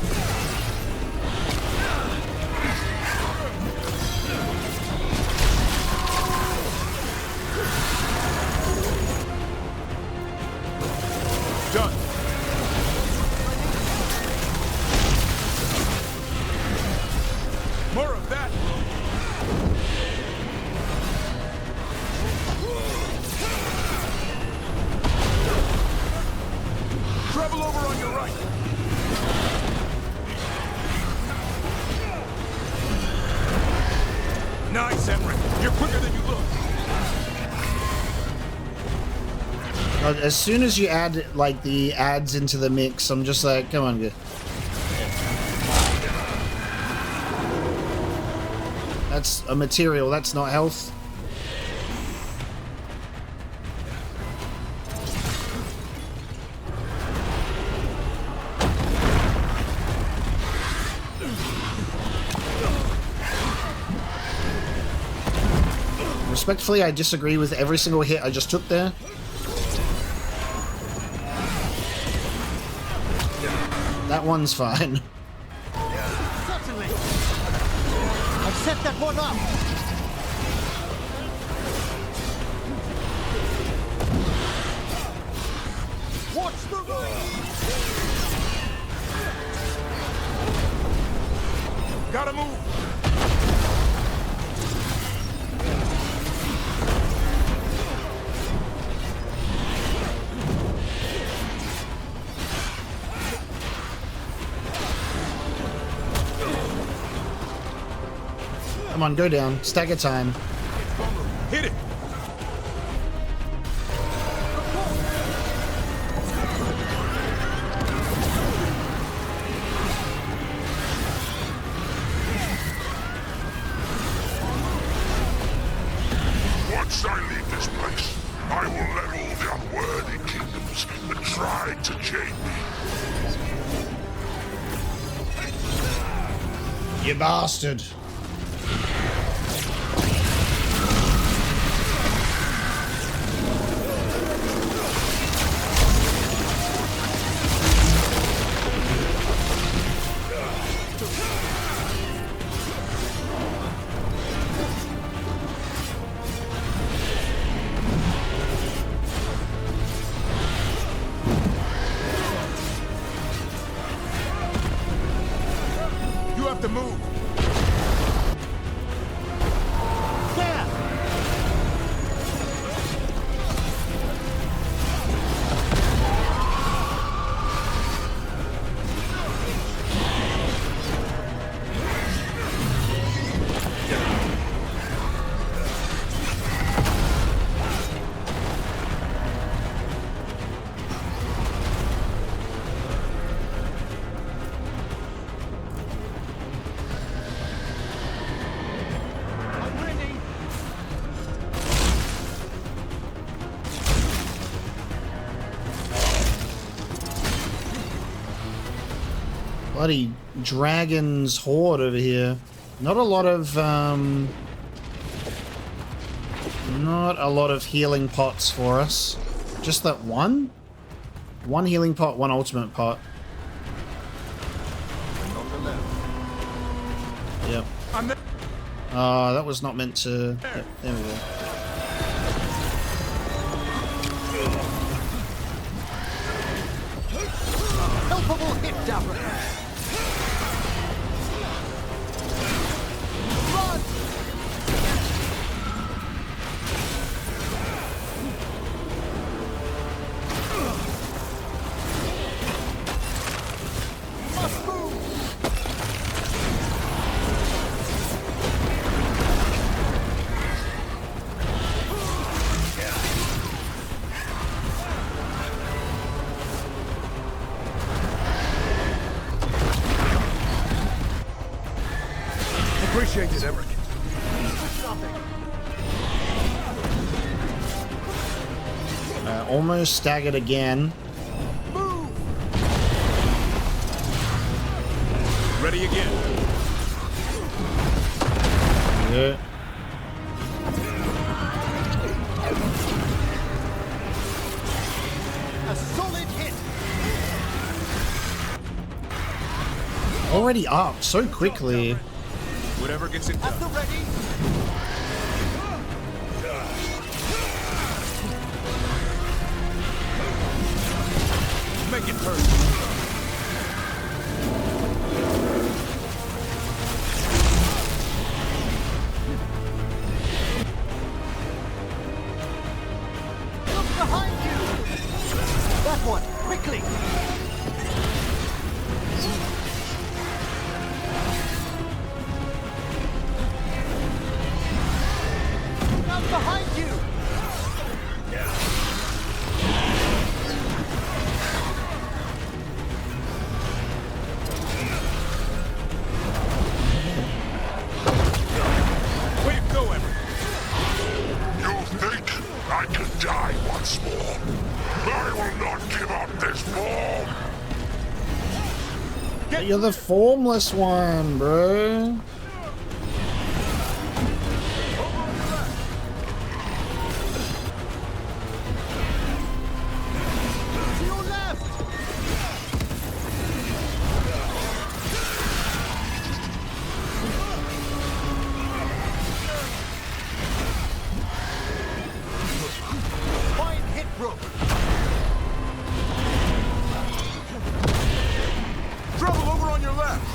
F: Done. More of that. Travel over on your right. Nice, Emery. You're quicker than you look.
A: As soon as you add like the ads into the mix, I'm just like, come on, good. That's a material, that's not health. Respectfully, I disagree with every single hit I just took there. That one's fine.
B: Certainly. I've set that one up. Watch the road.
F: Gotta move.
A: Come on, go down. Stagger time.
F: Hit it.
G: Once I leave this place, I will let all the unworthy kingdoms that tried to chain me.
A: You bastard.
F: You have to move.
B: There! I'm ready.
A: Bloody dragon's horde over here. Not a lot of healing pots for us. Just that one? One healing pot, one ultimate pot. Yep. That was not meant to... Yep, there we go.
B: Helpable hit, Davrin. Run! Must move!
A: Almost staggered again.
D: Ready again.
A: Yeah.
B: A solid hit.
A: Already up so quickly.
D: Whatever gets it done.
B: At the ready.
D: Make it hurt.
B: Behind you! That one, quickly! Out behind you!
D: Way to go, Evan.
G: You think I can die once more? I will not give up this form!
A: You're the formless one, bro.
B: To your left! Fine hit, Rook!
D: Trouble over on your left.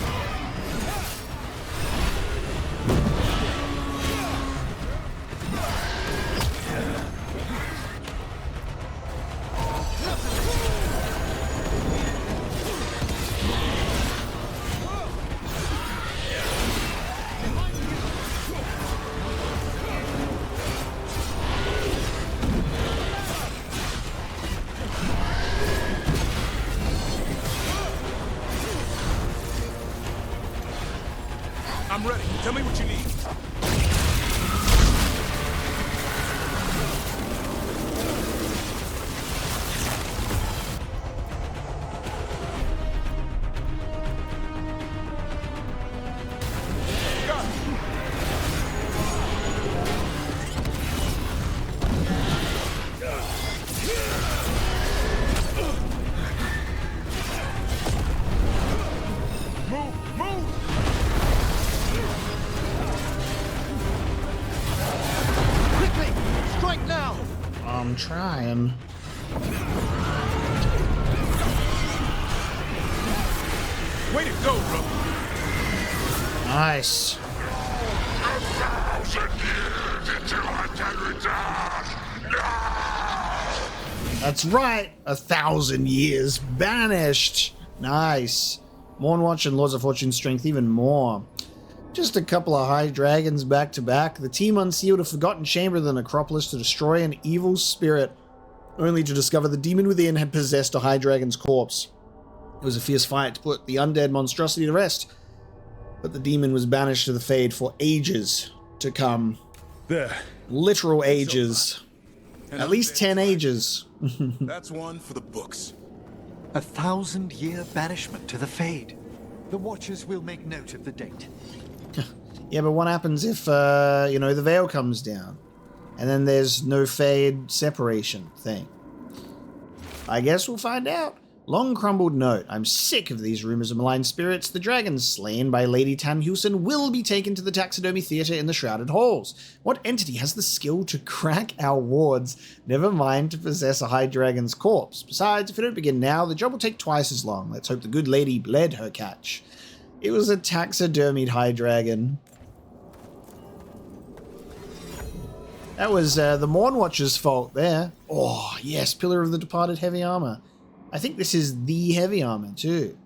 D: I'm ready. Tell me what you need. Got it. Move!
B: Quickly! Strike now!
A: I'm trying.
D: Way to go, bro.
A: Nice.
G: 1,000 years until I can return! No!
A: That's right. 1,000 years banished. Nice. Mornwatch and Lords of Fortune strength even more. Just a couple of high dragons back to back. The team unsealed a forgotten chamber of the necropolis to destroy an evil spirit, only to discover the demon within had possessed a high dragon's corpse. It was a fierce fight to put the undead monstrosity to rest, but the demon was banished to the Fade for ages to come.
F: There.
A: Literal ages. At least 10 ages.
D: That's one for the books.
B: 1,000-year banishment to the Fade. The Watchers will make note of the date.
A: Yeah, but what happens if, the veil comes down? And then there's no Fade separation thing? I guess we'll find out. Long crumbled note. I'm sick of these rumors of malign spirits. The dragons slain by Lady Tanhusen will be taken to the taxidermy theater in the Shrouded Halls. What entity has the skill to crack our wards? Never mind to possess a high dragon's corpse. Besides, if we don't begin now, the job will take twice as long. Let's hope the good lady bled her catch. It was a taxidermied high dragon. That was the Mornwatcher's fault there. Oh, yes, Pillar of the Departed heavy armor. I think this is the heavy armor too.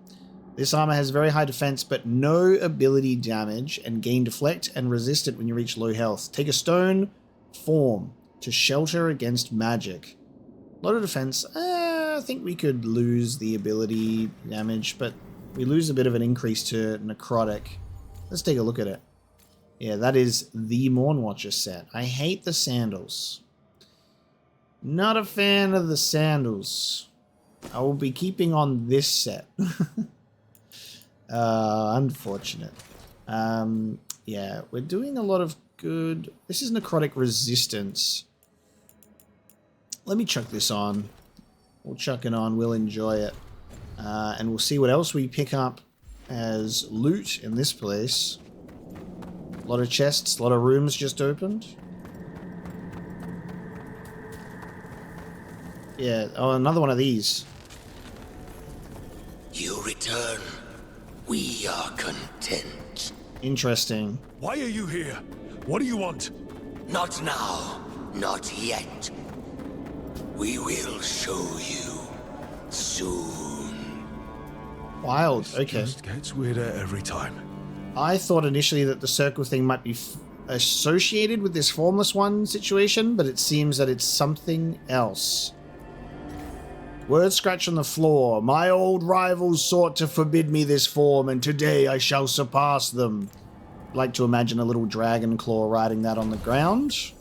A: This armor has very high defense but no ability damage, and gain deflect and resist it when you reach low health. Take a stone form to shelter against magic. A lot of defense. I think we could lose the ability damage, but we lose a bit of an increase to necrotic. Let's take a look at it. Yeah, that is the Mornwatcher set. I hate the sandals. Not a fan of the sandals. I will be keeping on this set. Unfortunate. Yeah, we're doing a lot of good. This is necrotic resistance. Let me chuck this on. We'll chuck it on. We'll enjoy it. And we'll see what else we pick up as loot in this place. A lot of chests, a lot of rooms just opened. Yeah, oh, another one of these.
K: You return. We are content.
A: Interesting.
F: Why are you here? What do you want?
K: Not now. Not yet. We will show you soon.
A: Wild, okay.
F: It just gets weirder every time.
A: I thought initially that the circle thing might be associated with this formless one situation, but it seems that it's something else. Word scratch on the floor. My old rivals sought to forbid me this form, and today I shall surpass them. I'd like to imagine a little dragon claw riding that on the ground.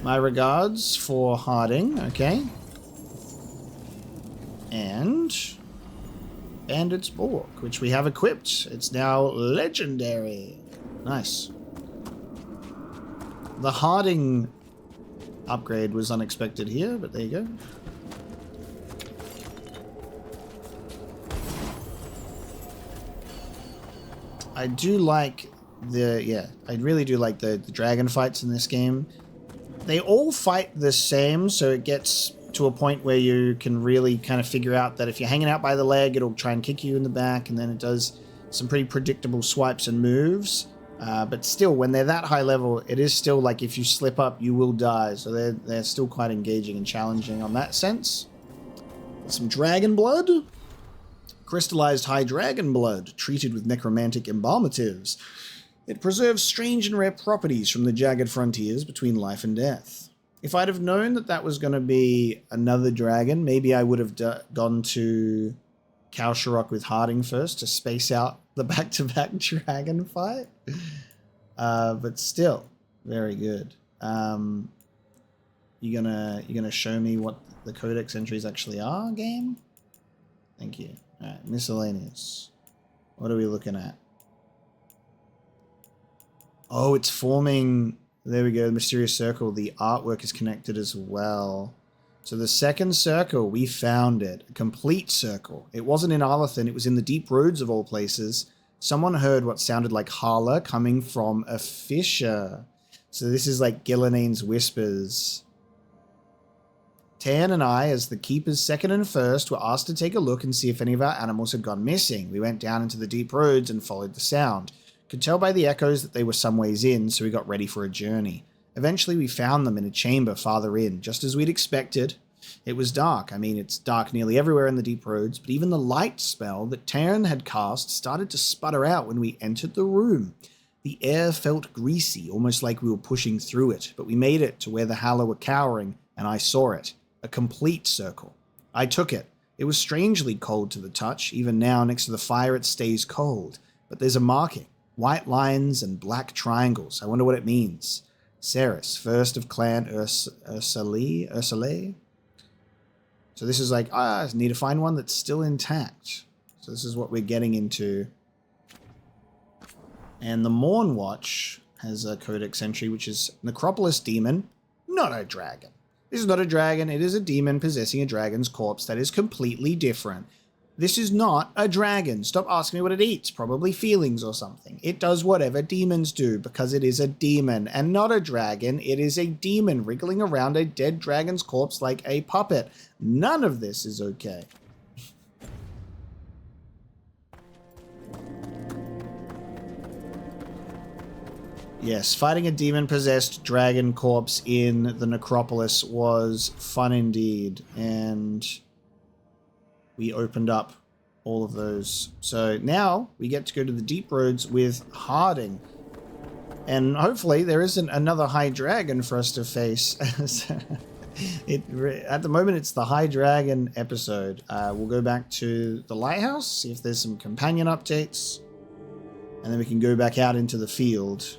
A: My regards for Harding, okay. And Bandit's Bulwark, which we have equipped. It's now legendary. Nice. The Harding upgrade was unexpected here, but there you go. I do like I really do like the dragon fights in this game. They all fight the same, so it gets to a point where you can really kind of figure out that if you're hanging out by the leg, it'll try and kick you in the back, and then it does some pretty predictable swipes and moves. But still, when they're that high level, it is still like if you slip up, you will die. So they're still quite engaging and challenging on that sense. Some dragon blood. Crystallized high dragon blood, treated with necromantic embalmatives. It preserves strange and rare properties from the jagged frontiers between life and death. If I'd have known that that was going to be another dragon, maybe I would have gone to Kal-Sharok with Harding first to space out the back-to-back dragon fight. But still, very good. You gonna show me what the codex entries actually are, game? Thank you. All right, miscellaneous. What are we looking at? Oh, it's forming. There we go. The mysterious circle. The artwork is connected as well. So the second circle, we found it. A complete circle. It wasn't in Arlathan. It was in the deep roads of all places. Someone heard what sounded like Hala coming from a fissure. So this is like Gilanane's whispers. Tan and I, as the keepers second and first, were asked to take a look and see if any of our animals had gone missing. We went down into the deep roads and followed the sound. Could tell by the echoes that they were some ways in, so we got ready for a journey. Eventually we found them in a chamber farther in, just as we'd expected. It was dark. I mean, it's dark nearly everywhere in the deep roads, but even the light spell that Taryn had cast started to sputter out when we entered the room. The air felt greasy, almost like we were pushing through it, but we made it to where the Hala were cowering, and I saw it. A complete circle. I took it. It was strangely cold to the touch. Even now, next to the fire, it stays cold. But there's a marking. White lines and black triangles. I wonder what it means. Ceres, first of clan Ursulae. So this is like, I need to find one that's still intact. So this is what we're getting into. And the Mornwatch has a codex entry, which is Necropolis Demon, not a dragon. This is not a dragon, it is a demon possessing a dragon's corpse that is completely different. This is not a dragon. Stop asking me what it eats. Probably feelings or something. It does whatever demons do because it is a demon and not a dragon. It is a demon wriggling around a dead dragon's corpse like a puppet. None of this is okay. Yes, fighting a demon-possessed dragon corpse in the necropolis was fun indeed, and we opened up all of those. So now we get to go to the deep roads with Harding. And hopefully there isn't another high dragon for us to face. At the moment, it's the high dragon episode. We'll go back to the lighthouse, see if there's some companion updates. And then we can go back out into the field.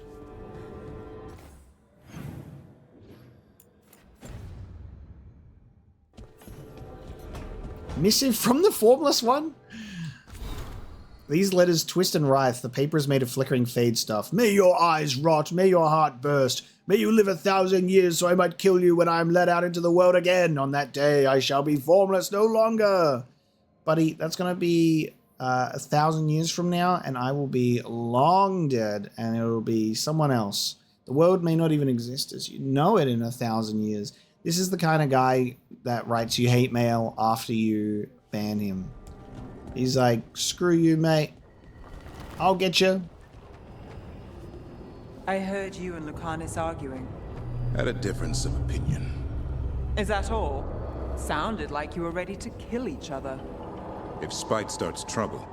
A: Missive from the Formless One? These letters twist and writhe. The paper is made of flickering fade stuff. May your eyes rot. May your heart burst. May you live 1,000 years so I might kill you when I am let out into the world again. On that day I shall be formless no longer. Buddy, that's going to be 1,000 years from now, and I will be long dead, and it will be someone else. The world may not even exist as you know it in 1,000 years. This is the kind of guy that writes you hate mail after you ban him. He's like, screw you, mate. I'll get you.
H: I heard you and Lucanus arguing.
D: Had a difference of opinion.
H: Is that all? Sounded like you were ready to kill each other.
D: If spite starts trouble,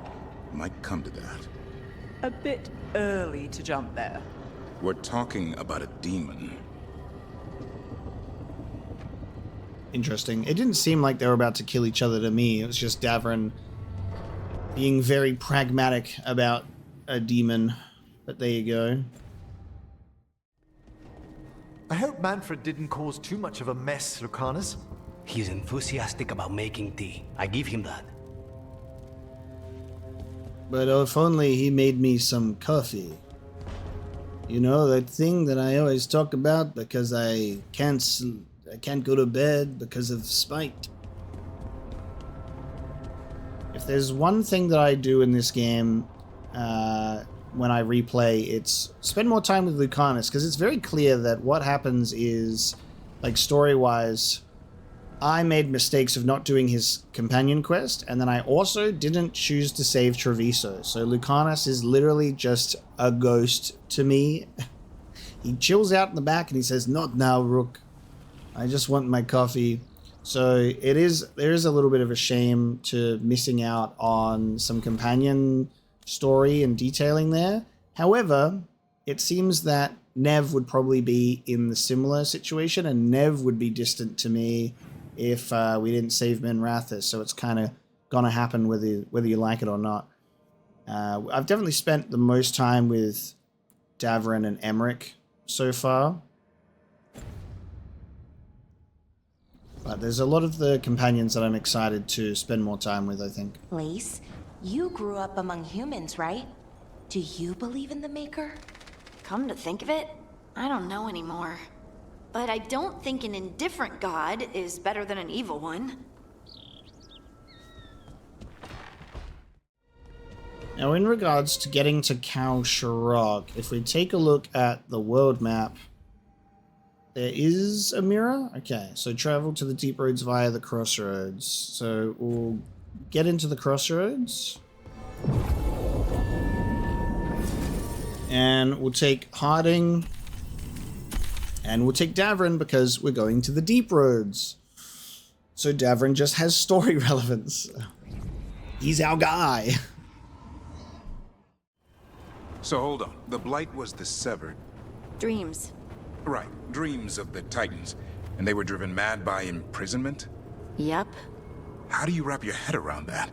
D: it might come to that.
H: A bit early to jump there.
D: We're talking about a demon.
A: Interesting. It didn't seem like they were about to kill each other to me. It was just Davrin being very pragmatic about a demon. But there you go.
B: I hope Manfred didn't cause too much of a mess, Lucanus.
L: He's enthusiastic about making tea. I give him that.
A: But if only he made me some coffee. You know, that thing that I always talk about because I can't go to bed because of spite. If there's one thing that I do in this game when I replay, it's spend more time with Lucanus, because it's very clear that what happens is, like, story-wise, I made mistakes of not doing his companion quest, and then I also didn't choose to save Treviso. So Lucanus is literally just a ghost to me. He chills out in the back and he says, "Not now, Rook. I just want my coffee." So there is a little bit of a shame to missing out on some companion story and detailing there. However, it seems that Nev would probably be in the similar situation, and Nev would be distant to me if we didn't save Menrathis. So it's kind of gonna happen whether you like it or not. I've definitely spent the most time with Davrin and Emmerich so far. But there's a lot of the companions that I'm excited to spend more time with, I think.
I: Lace, you grew up among humans, right? Do you believe in the Maker?
J: Come to think of it, I don't know anymore. But I don't think an indifferent god is better than an evil one.
A: Now, in regards to getting to Kal-Sharok, if we take a look at the world map, there is a mirror? Okay, so travel to the deep roads via the crossroads. So we'll get into the crossroads. And we'll take Harding. And we'll take Davrin because we're going to the deep roads. So Davrin just has story relevance. He's our guy.
D: So hold on. The Blight was the Severed.
J: Dreams.
D: Right. Dreams of the Titans. And they were driven mad by imprisonment?
J: Yep.
D: How do you wrap your head around that?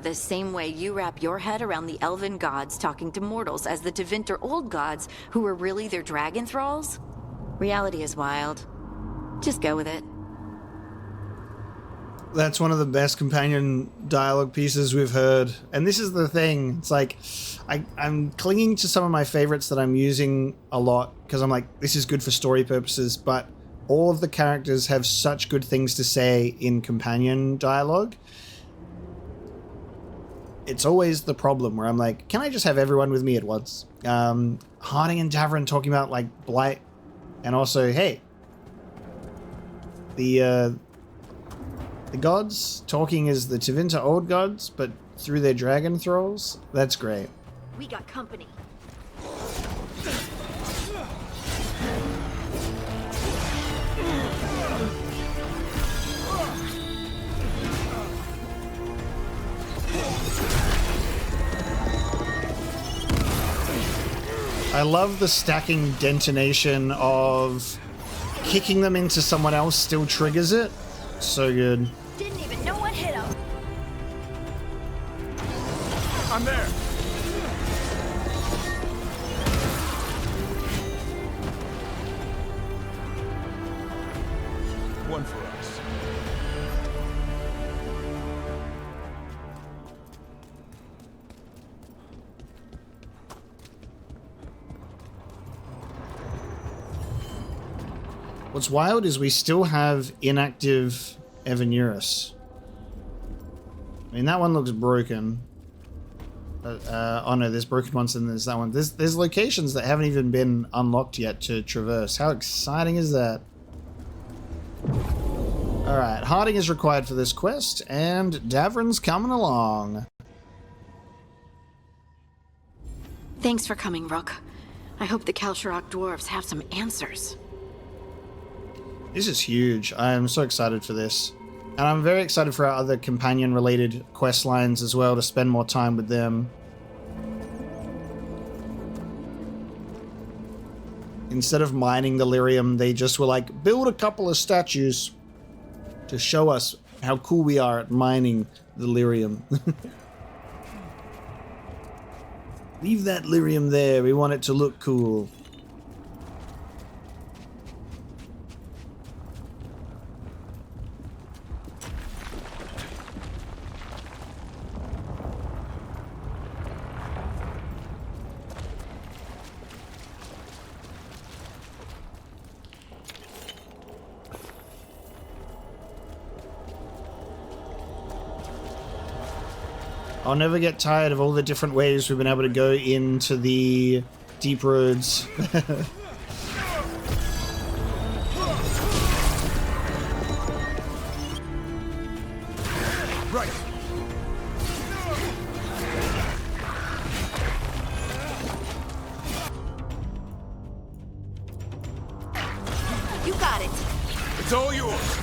J: The same way you wrap your head around the elven gods talking to mortals as the Tevinter old gods who were really their dragon thralls. Reality is wild. Just go with it.
A: That's one of the best companion dialogue pieces we've heard. And this is the thing. It's like, I'm clinging to some of my favorites that I'm using a lot because I'm like, this is good for story purposes, but all of the characters have such good things to say in companion dialogue. It's always the problem where I'm like, can I just have everyone with me at once? Harding and Davrin talking about, like, Blight, and also, hey, the gods talking as the Tevinter old gods, but through their dragon thralls. That's great.
J: We got company.
A: I love the stacking detonation of kicking them into someone else still triggers it. So good.
J: Didn't even know what hit him.
D: I'm there.
F: one for us.
A: What's wild is we still have inactive Evanurus. I mean, that one looks broken. Oh no, there's broken ones and there's that one. There's locations that haven't even been unlocked yet to traverse. How exciting is that? Alright, Harding is required for this quest, and Davrin's coming along.
J: Thanks for coming, Rook. I hope the Kal-Sharok dwarves have some answers.
A: This is huge. I am so excited for this. And I'm very excited for our other companion-related quest lines as well, to spend more time with them. Instead of mining the lyrium, they just were like, build a couple of statues to show us how cool we are at mining the lyrium. Leave that lyrium there. We want it to look cool. I'll never get tired of all the different ways we've been able to go into the deep roads.
F: Right.
J: You got it.
F: It's all yours.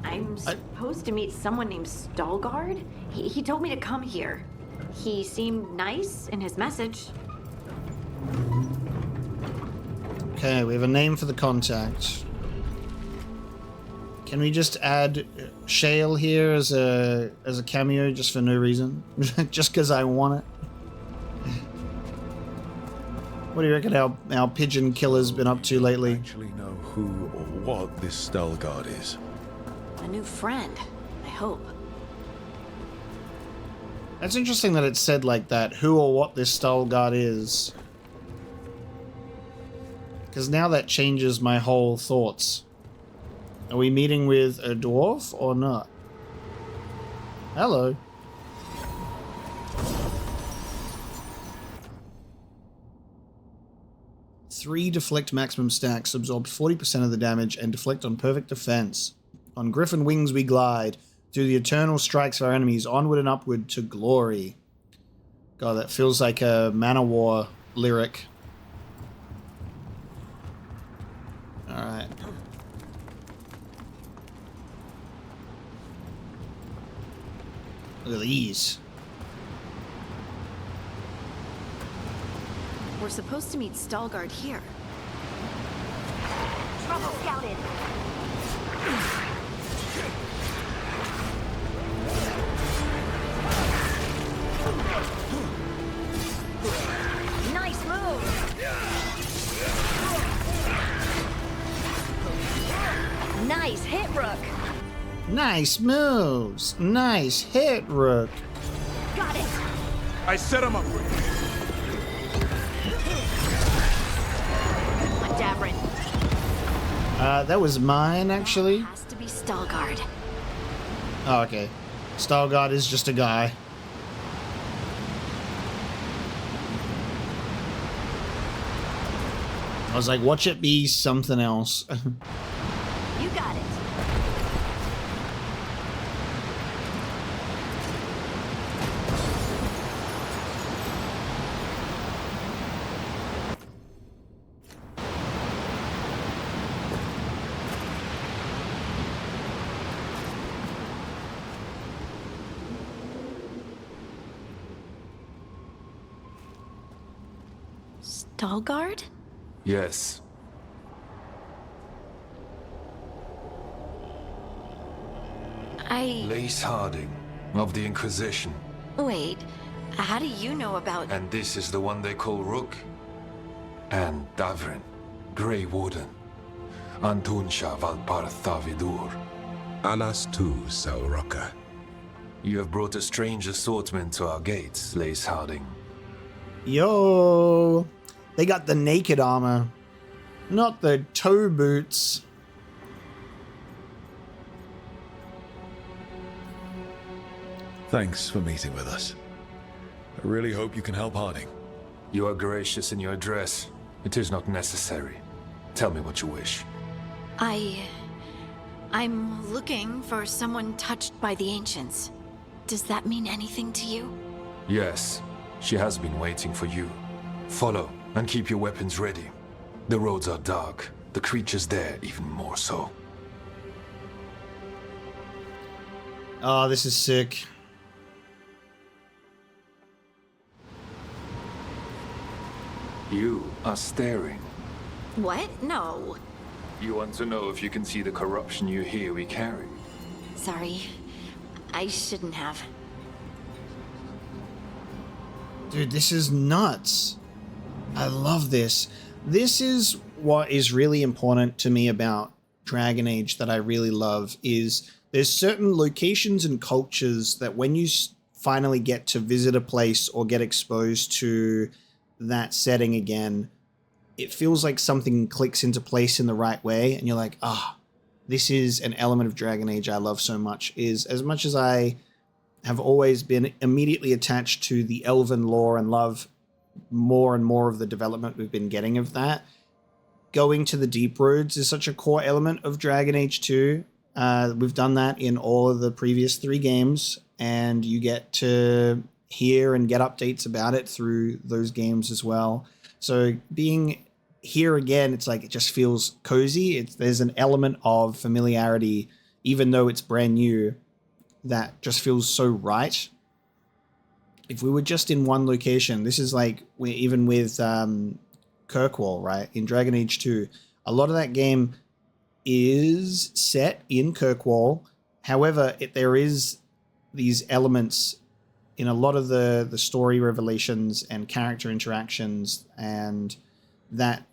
J: I'm supposed to meet someone named Stalgard? He told me to come here. He seemed nice in his message.
A: Okay, we have a name for the contact. Can we just add Shale here as a cameo just for no reason? Just because I want it? What do you reckon our pigeon killer's been up to lately?
F: Actually know who or what this Stalgard is.
J: A new friend, I hope.
A: That's interesting that it's said like that, who or what this Stalgard is. Because now that changes my whole thoughts. Are we meeting with a dwarf or not? Hello. Three deflect maximum stacks, absorb 40% of the damage, and deflect on perfect defense. On griffin wings we glide, through the eternal strikes of our enemies, onward and upward to glory. God, that feels like a Manowar lyric. Alright. Look at these.
J: We're supposed to meet Stalgard here.
I: Trouble scouted. Nice move. Nice hit, Rook.
A: Nice moves. Nice hit, Rook.
I: Got it.
F: I set him up for you.
I: Davrin.
A: That was mine, actually.
J: Has to be Stalgard.
A: Oh, okay. Stalgard is just a guy. I was like, watch it be something else.
I: You got it.
J: Stalgard?
M: Yes. Lace Harding, of the Inquisition.
J: Wait, how do you know about...
M: And this is the one they call Rook? And Davrin, Grey Warden. Antunsha Valpartha Vidur.
D: Alas tu, Salroka.
M: You have brought a strange assortment to our gates, Lace Harding.
A: Yo, they got the naked armor, not the toe boots.
F: Thanks for meeting with us. I really hope you can help Harding.
M: You are gracious in your address. It is not necessary. Tell me what you wish.
J: I'm looking for someone touched by the Ancients. Does that mean anything to you?
M: Yes, she has been waiting for you. Follow, and keep your weapons ready. The roads are dark, the creatures there even more so.
A: Oh, this is sick.
M: You are staring.
J: What? No.
M: You want to know if you can see the corruption you hear we carry?
J: Sorry. I shouldn't have.
A: Dude, this is nuts. I love this. This is what is really important to me about Dragon Age that I really love is there's certain locations and cultures that when you finally get to visit a place or get exposed to that setting again, it feels like something clicks into place in the right way and you're like, this is an element of Dragon Age I love so much. Is as much as I have always been immediately attached to the elven lore and love more and more of the development we've been getting of that, going to the deep roads is such a core element of Dragon Age 2. We've done that in all of the previous 3 games, and you get to hear and get updates about it through those games as well. So being here again, it's like it just feels cozy. There's an element of familiarity, even though it's brand new, that just feels so right. If we were just in one location, this is like even with Kirkwall, right? In Dragon Age 2, a lot of that game is set in Kirkwall. However, there is these elements in a lot of the story revelations and character interactions and that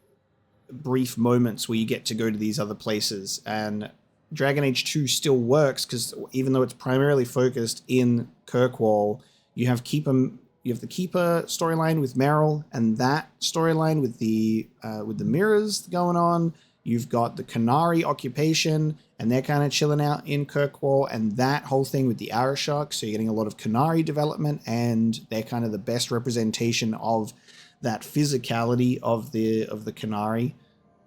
A: brief moments where you get to go to these other places. And Dragon Age 2 still works because even though it's primarily focused in Kirkwall, you have the Keeper storyline with Meryl and that storyline with the mirrors going on. You've got the Canary occupation, and they're kind of chilling out in Kirkwall, and that whole thing with the Arashok. So you're getting a lot of Canary development, and they're kind of the best representation of that physicality of the Canary.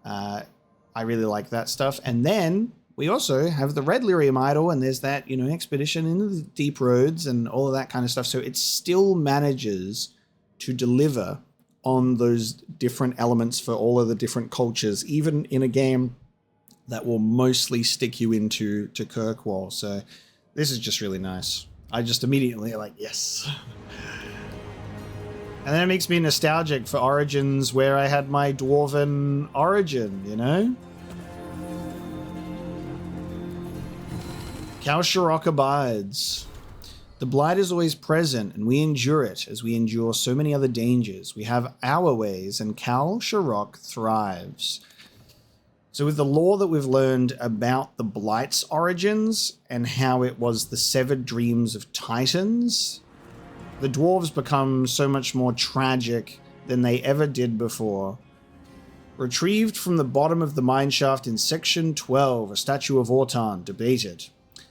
A: I really like that stuff. And then we also have the Red Lyrium idol, and there's that, expedition into the deep roads and all of that kind of stuff. So it still manages to deliver on those different elements for all of the different cultures, even in a game that will mostly stick you into Kirkwall. So this is just really nice. I just immediately like, yes. And then it makes me nostalgic for Origins, where I had my dwarven origin, Kal-Sharok abides. The blight is always present, and we endure it as we endure so many other dangers. We have our ways, and Kal-Sharok thrives. So with the lore that we've learned about the blight's origins and how it was the severed dreams of titans, the dwarves become so much more tragic than they ever did before. Retrieved from the bottom of the mineshaft in Section 12, a statue of Autan debated.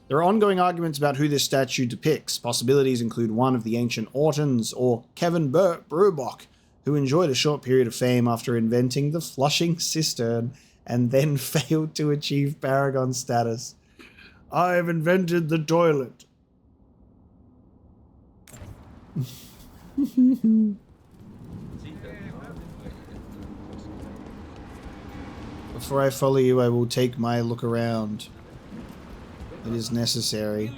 A: There are ongoing arguments about who this statue depicts. Possibilities include one of the ancient Ortons or Kevin Brubock, who enjoyed a short period of fame after inventing the flushing cistern and then failed to achieve Paragon status. I have invented the toilet. Before I follow you, I will take my look around. It is necessary.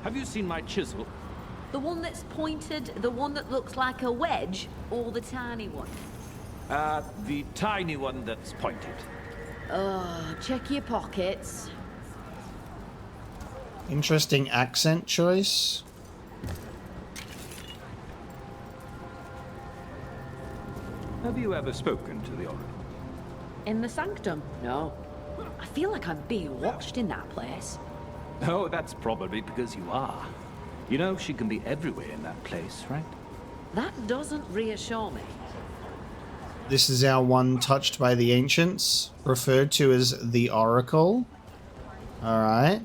N: Have you seen my chisel?
C: The one that's pointed, the one that looks like a wedge, or the tiny one?
N: The tiny one that's pointed.
C: Oh, check your pockets.
A: Interesting accent choice.
N: Have you ever spoken to the Oracle?
C: In the sanctum? No. I feel like I'm being watched in that place.
N: Oh, that's probably because you are. You know, she can be everywhere in that place, right?
C: That doesn't reassure me.
A: This is our one touched by the ancients, referred to as the Oracle. Alright.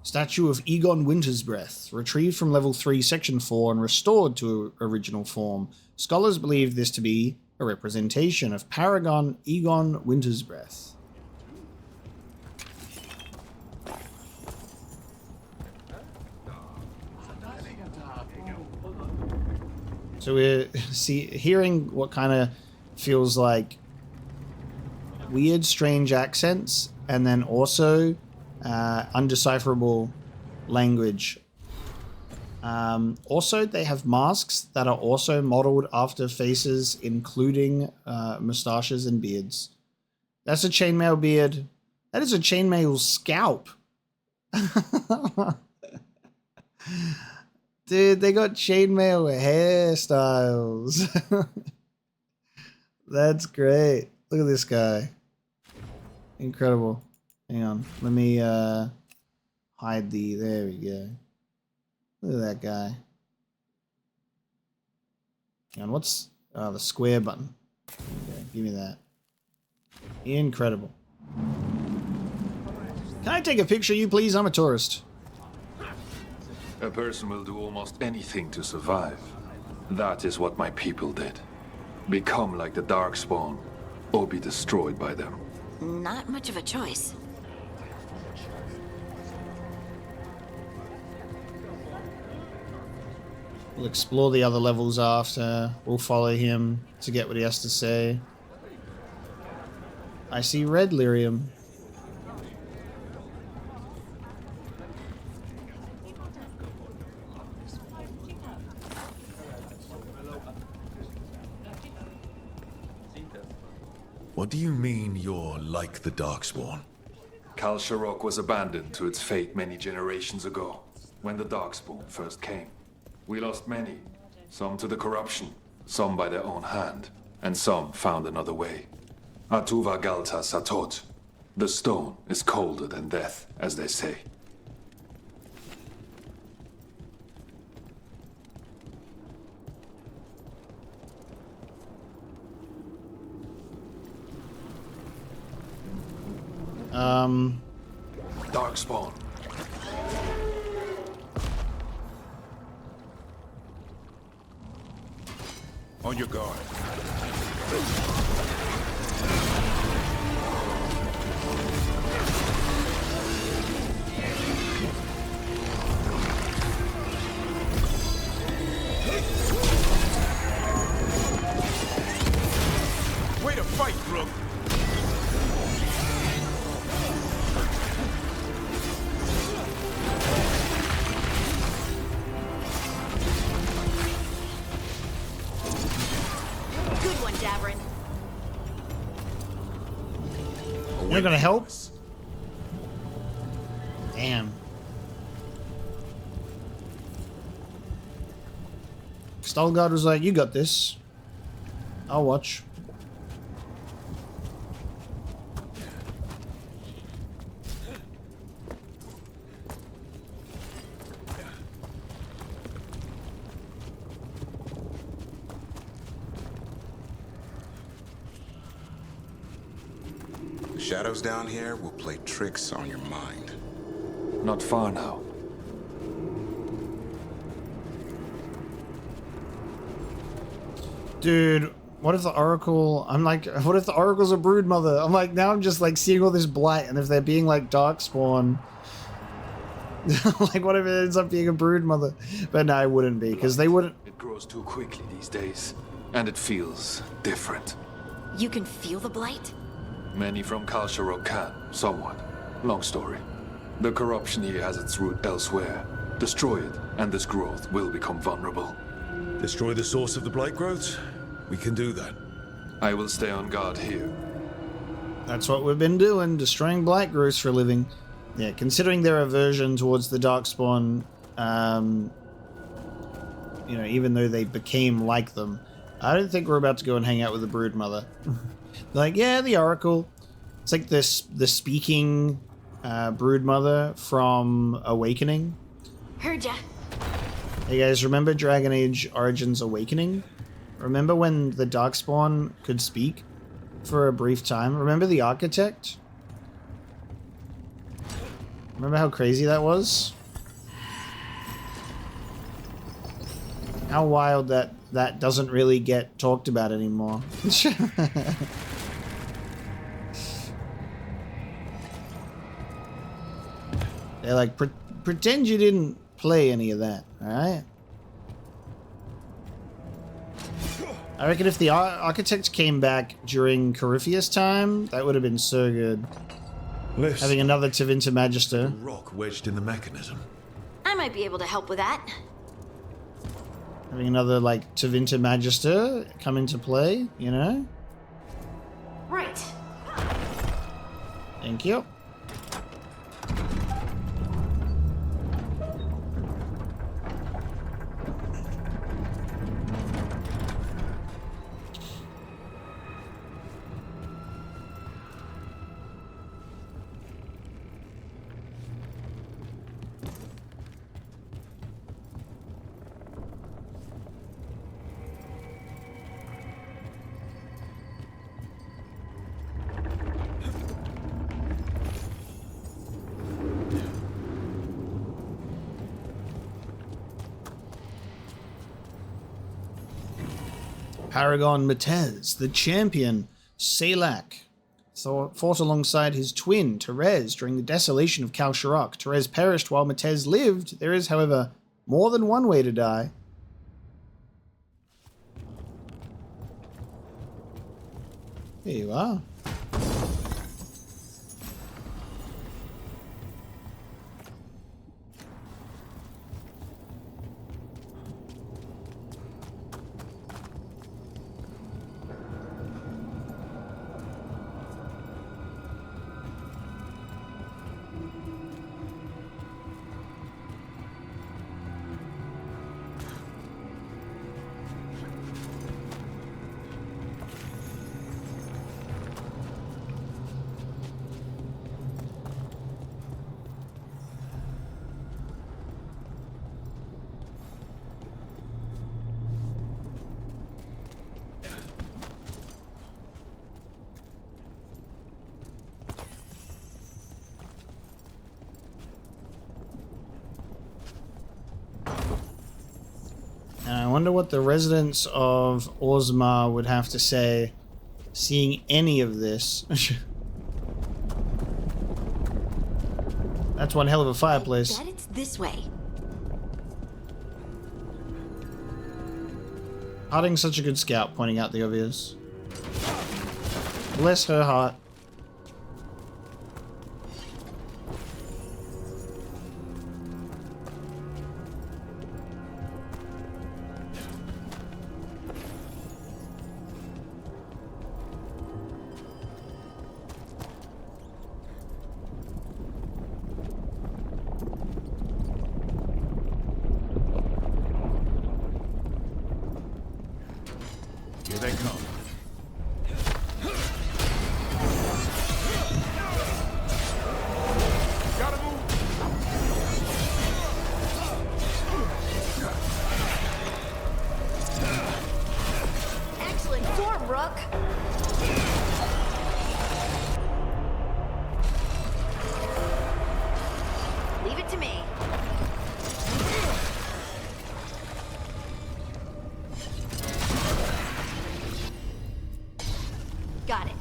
A: Statue of Egon Wintersbreath, retrieved from level 3, section 4, and restored to original form. Scholars believe this to be a representation of Paragon Egon Wintersbreath. So we're hearing what kind of feels like weird, strange accents, and then also undecipherable language. Also, they have masks that are also modeled after faces, including mustaches and beards. That's a chainmail beard. That is a chainmail scalp. Dude, they got chainmail hairstyles. That's great. Look at this guy. Incredible. Hang on. Let me hide the... There we go. Look at that guy. Hang on, what's... the square button. Okay, give me that. Incredible. Can I take a picture of you, please? I'm a tourist.
M: A person will do almost anything to survive. That is what my people did. Become like the Darkspawn, or be destroyed by them.
J: Not much of a choice.
A: We'll explore the other levels after. We'll follow him to get what he has to say. I see red lyrium.
F: What do you mean you're like the Darkspawn?
M: Kal-Sharok was abandoned to its fate many generations ago, when the Darkspawn first came. We lost many, some to the corruption, some by their own hand, and some found another way. Atuva Galta Satot. The stone is colder than death, as they say. Darkspawn.
D: On your guard. Way to fight, Rook!
A: You're gonna help? Damn. Stalgard was like, you got this. I'll watch.
D: Shadows down here will play tricks on your mind.
M: Not far now.
A: Dude, what if the Oracle... I'm like, what if the Oracle's a brood mother? I'm like, now I'm just like seeing all this blight, and if they're being like Darkspawn... like, what if it ends up being a brood mother? But no, it wouldn't be, because they wouldn't...
M: It grows too quickly these days, and it feels different.
J: You can feel the blight?
M: Many from Kal-Sharok can, somewhat. Long story. The corruption here has its root elsewhere. Destroy it, and this growth will become vulnerable.
F: Destroy the source of the blight growths? We can do that.
M: I will stay on guard here.
A: That's what we've been doing, destroying blight growths for a living. Yeah, considering their aversion towards the Darkspawn, you know, even though they became like them, I don't think we're about to go and hang out with the Broodmother. Like, yeah, the Oracle. It's like this, the speaking Broodmother from Awakening.
J: Heard ya.
A: Hey guys, remember Dragon Age Origins Awakening? Remember when the Darkspawn could speak for a brief time? Remember the Architect? Remember how crazy that was? How wild that doesn't really get talked about anymore. They're like, pretend you didn't play any of that, alright? I reckon if the Architect came back during Corypheus time, that would have been so good.
F: Lifts.
A: Having another Tevinter Magister.
F: Rock wedged in the mechanism.
J: I might be able to help with that.
A: Having another, like, Tevinter Magister come into play, you know?
J: Right.
A: Thank you. Paragon Matez, the champion, Salak, fought alongside his twin, Therese, during the desolation of Kal-Sharok. Therese perished while Matez lived. There is, however, more than one way to die. Here you are. And I wonder what the residents of Orzammar would have to say seeing any of this. That's one hell of a fireplace.
J: I bet it's this way.
A: Harding's such a good scout, pointing out the obvious. Bless her heart.
F: Here they come.
J: Excellent form, Rook. Leave it to me. Got it.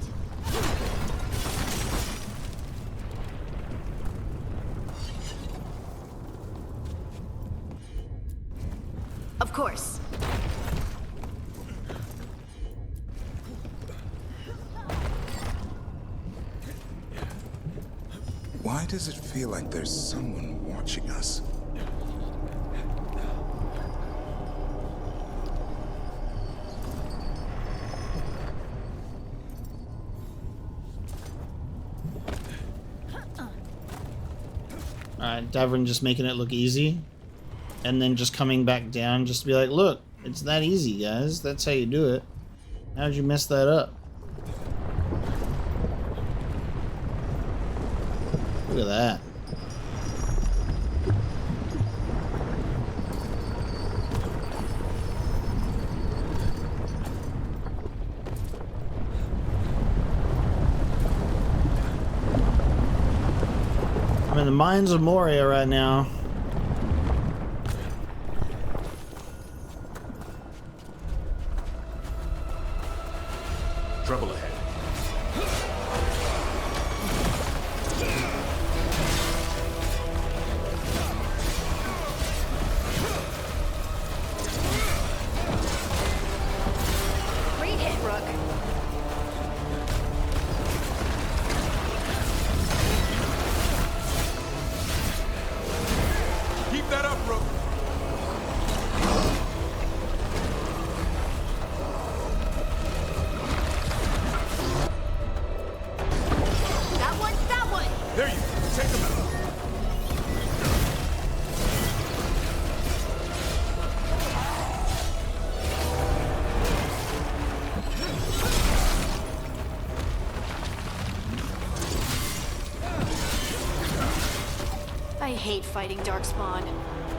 J: Of course.
D: does it feel like there's someone watching us?
A: Alright, Davrin just making it look easy. And then just coming back down just to be like, look, it's that easy, guys. That's how you do it. How'd you mess that up? Look at that. I'm in the mines of Moria right now.
M: Trouble ahead.
I: Great hit, Rook.
D: Keep that up, Rook.
I: That one.
D: There you go. Take them out.
J: I hate fighting Darkspawn.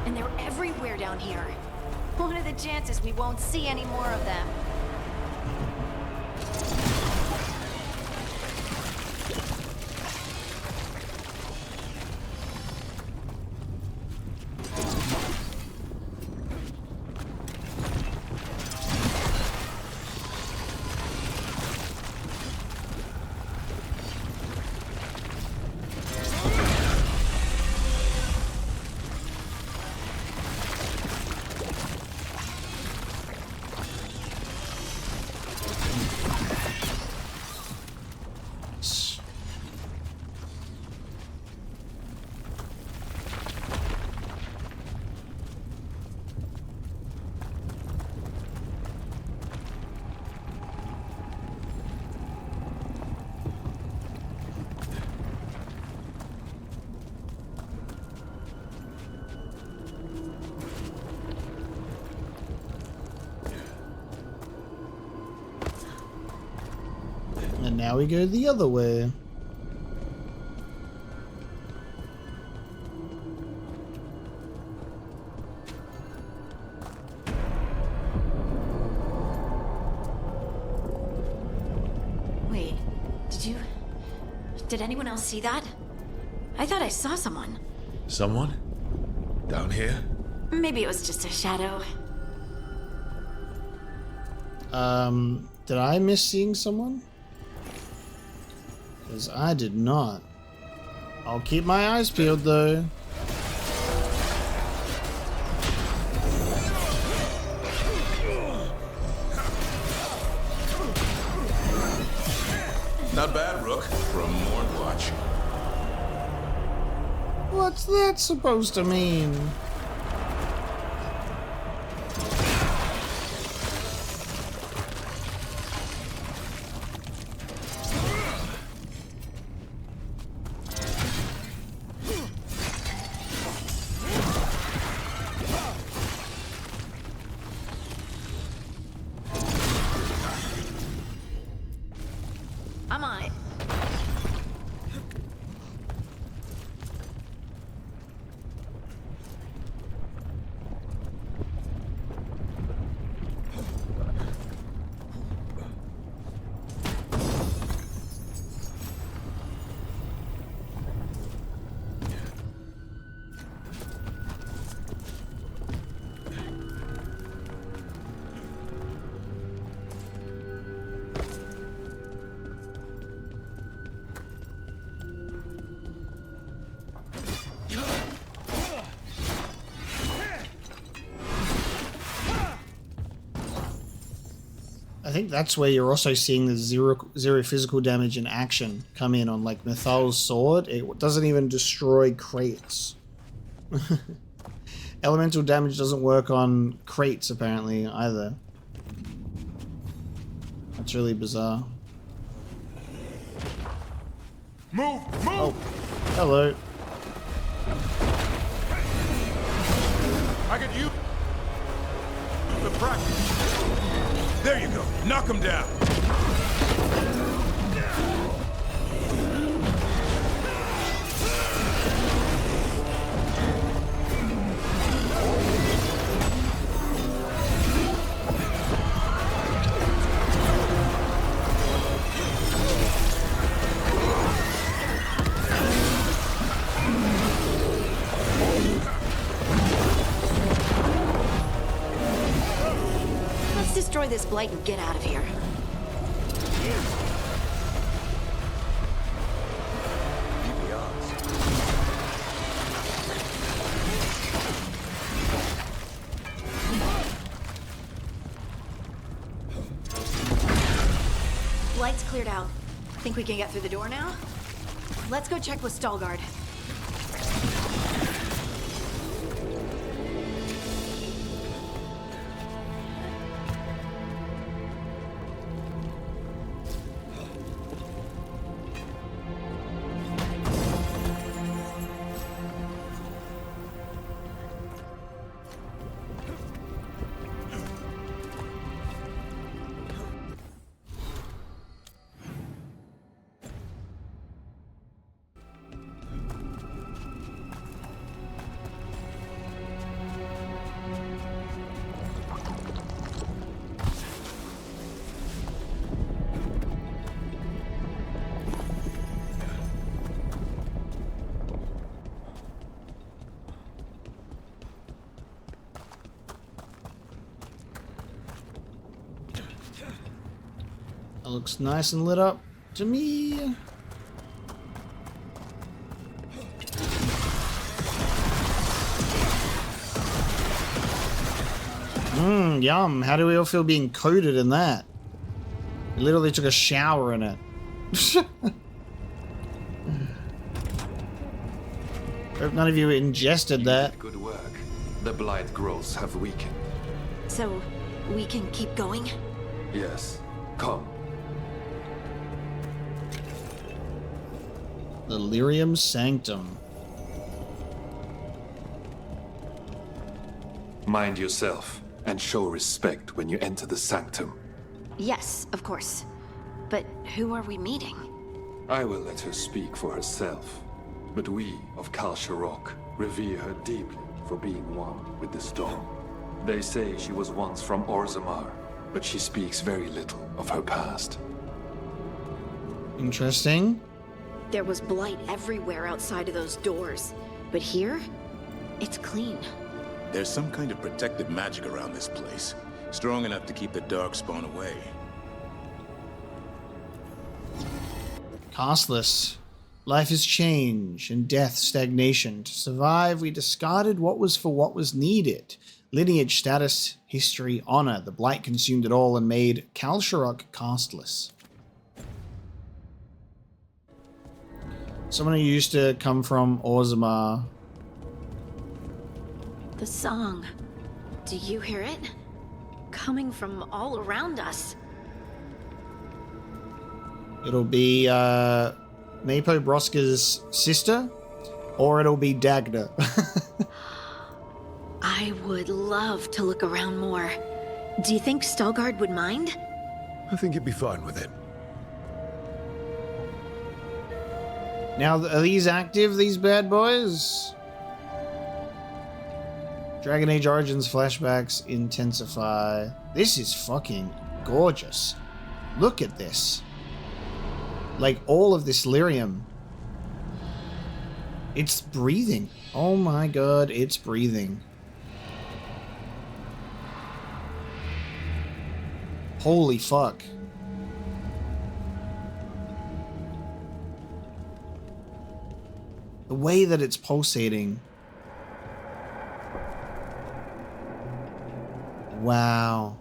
J: And they're everywhere down here. What are the chances we won't see any more of them?
A: And now we go the other way.
J: Wait, did anyone else see that? I thought I saw someone.
F: Someone? Down here?
J: Maybe it was just a shadow.
A: Did I miss seeing someone? Because I did not. I'll keep my eyes peeled though.
D: Not bad, Rook, for a Mord watch.
A: What's that supposed to mean?
J: I'm on it.
A: I think that's where you're also seeing the zero physical damage in action come in on like Mythal's sword. It doesn't even destroy crates. Elemental damage doesn't work on crates apparently either. That's really bizarre.
G: Move! Move!
A: Oh, hello.
D: I could use the practice. There you go. Knock him down.
J: Let's destroy this blight and get out of here. Light's cleared out. Think we can get through the door now? Let's go check with Stalgard.
A: Looks nice and lit up to me. Yum. How do we all feel being coated in that? I literally took a shower in it. Hope none of you ingested that.
M: Good work. The blight growths have weakened.
J: So, we can keep going?
M: Yes. Come.
A: The Lyrium Sanctum.
M: Mind yourself and show respect when you enter the sanctum.
J: Yes, of course. But who are we meeting?
M: I will let her speak for herself. But we of Kal-Sharok revere her deeply for being one with the storm. They say she was once from Orzammar, but she speaks very little of her past.
A: Interesting.
J: There was blight everywhere outside of those doors. But here, it's clean.
D: There's some kind of protective magic around this place. Strong enough to keep the Darkspawn away.
A: Costless. Life is change and death stagnation. To survive, we discarded what was for what was needed. Lineage, status, history, honor. The blight consumed it all and made Kal-Sharok costless. Someone who used to come from Orzammar.
J: The song. Do you hear it? Coming from all around us.
A: It'll be Mapo Broska's sister, or it'll be Dagna.
J: I would love to look around more. Do you think Stalgard would mind?
F: I think he'd be fine with it.
A: Now, are these active, these bad boys? Dragon Age Origins flashbacks intensify. This is fucking gorgeous. Look at this. Like, all of this lyrium. It's breathing. Oh my god, it's breathing. Holy fuck. The way that it's pulsating. Wow.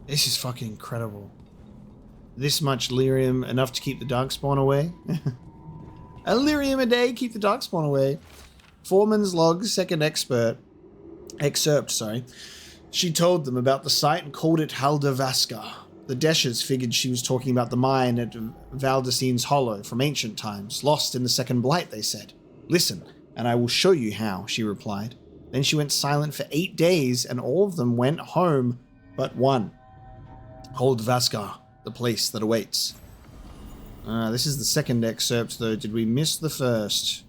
A: This is fucking incredible. This much lyrium, enough to keep the darkspawn away. A lyrium a day, keep the darkspawn away. Foreman's log, second excerpt, sorry. She told them about the site and called it Haldavaskar. The Deshers figured she was talking about the mine at Valdecine's Hollow from ancient times, lost in the Second Blight, they said. Listen, and I will show you how, she replied. Then she went silent for 8 days, and all of them went home but one. Haldavaskar, the place that awaits. This is the second excerpt, though. Did we miss the first?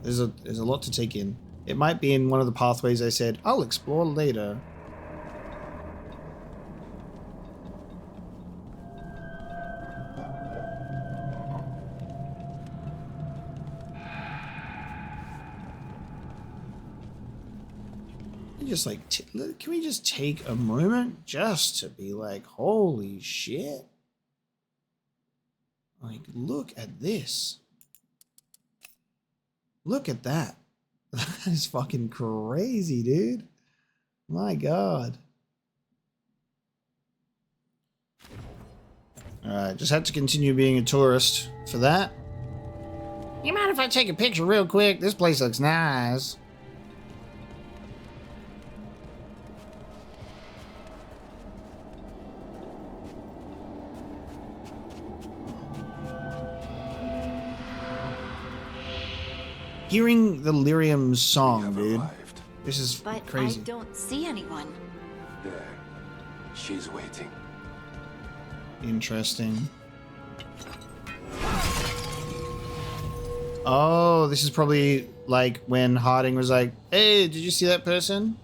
A: There's a lot to take in. It might be in one of the pathways I said, I'll explore later. Just like, can we just take a moment just to be like, holy shit. Like, look at this. Look at that. That is fucking crazy, dude. My God. Alright, just had to continue being a tourist for that. You mind if I take a picture real quick? This place looks nice. Hearing the lyrium's song, dude. This is crazy.
J: But I don't see anyone.
K: There. She's waiting.
A: Interesting. Oh, this is probably like when Harding was like, hey, did you see that person?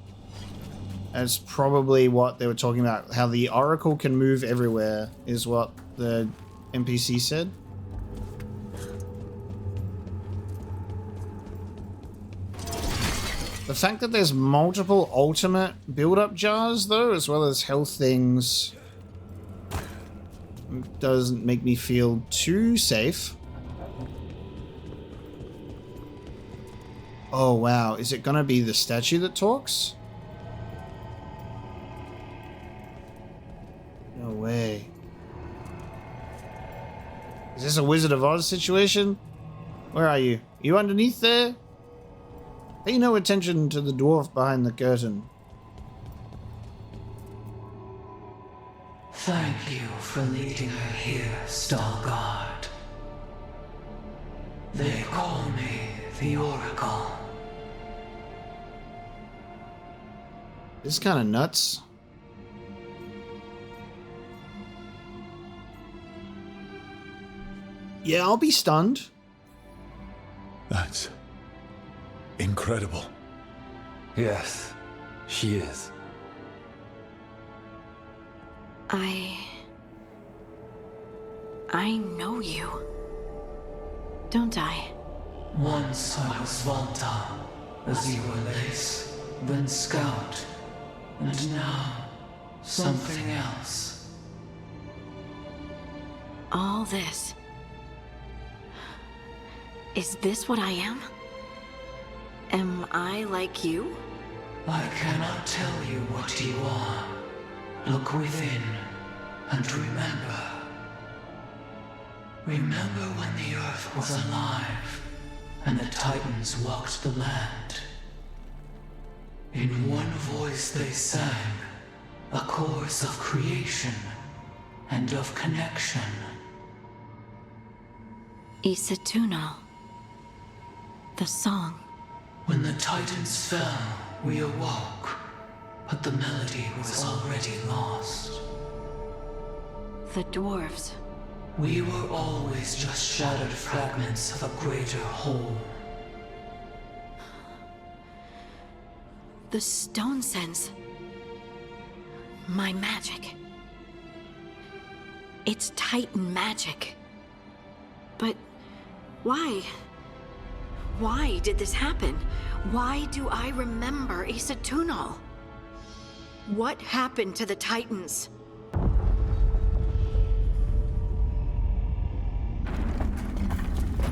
A: That's probably what they were talking about. How the Oracle can move everywhere is what the NPC said. The fact that there's multiple ultimate build-up jars, though, as well as health things, doesn't make me feel too safe. Oh, wow. Is it gonna be the statue that talks? No way. Is this a Wizard of Oz situation? Where are you? You underneath there? Pay no attention to the dwarf behind the curtain.
E: Thank you for leading her here, Stalguard. They call me the Oracle.
A: This is kind of nuts. Yeah, I'll be stunned.
F: That's incredible.
K: Yes, she is.
J: I know you. Don't I?
E: Once I was Volta, as you were Lace, then Scout, and now something else.
J: All this. Is this what I am? Am I like you?
E: I cannot tell you what you are. Look within and remember. Remember when the Earth was alive and the Titans walked the land. In one voice they sang a chorus of creation and of connection.
J: Isatuno. The song.
E: When the Titans fell, we awoke, but the melody was already lost.
J: The dwarves.
E: We were always just shattered fragments of a greater whole.
J: The stone sense. My magic. It's Titan magic. But why? Why did this happen? Why do I remember Isatuno? What happened to the Titans?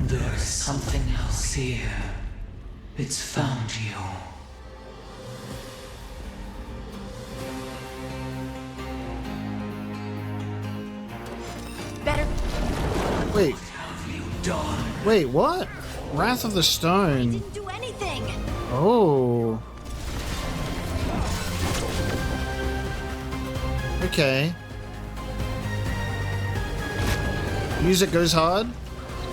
E: There's something else here. It's found you.
A: Wait.
E: Have you done?
A: Wait, what? Wrath of the Stone.
I: Didn't do anything.
A: Oh. Okay. Music goes hard.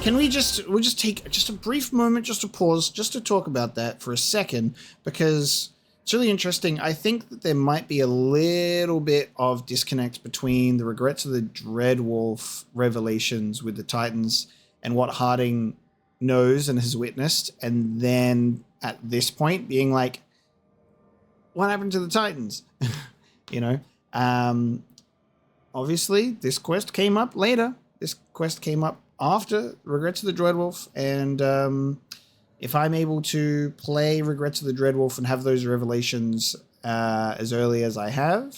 A: Can we'll just take just a brief moment, just to pause, just to talk about that for a second, because it's really interesting. I think that there might be a little bit of disconnect between the Regrets of the Dreadwolf revelations with the Titans and what Harding knows and has witnessed, and then at this point being like, what happened to the Titans? You know? Obviously, this quest came up later. This quest came up after Regrets of the Dreadwolf, and if I'm able to play Regrets of the Dreadwolf and have those revelations as early as I have,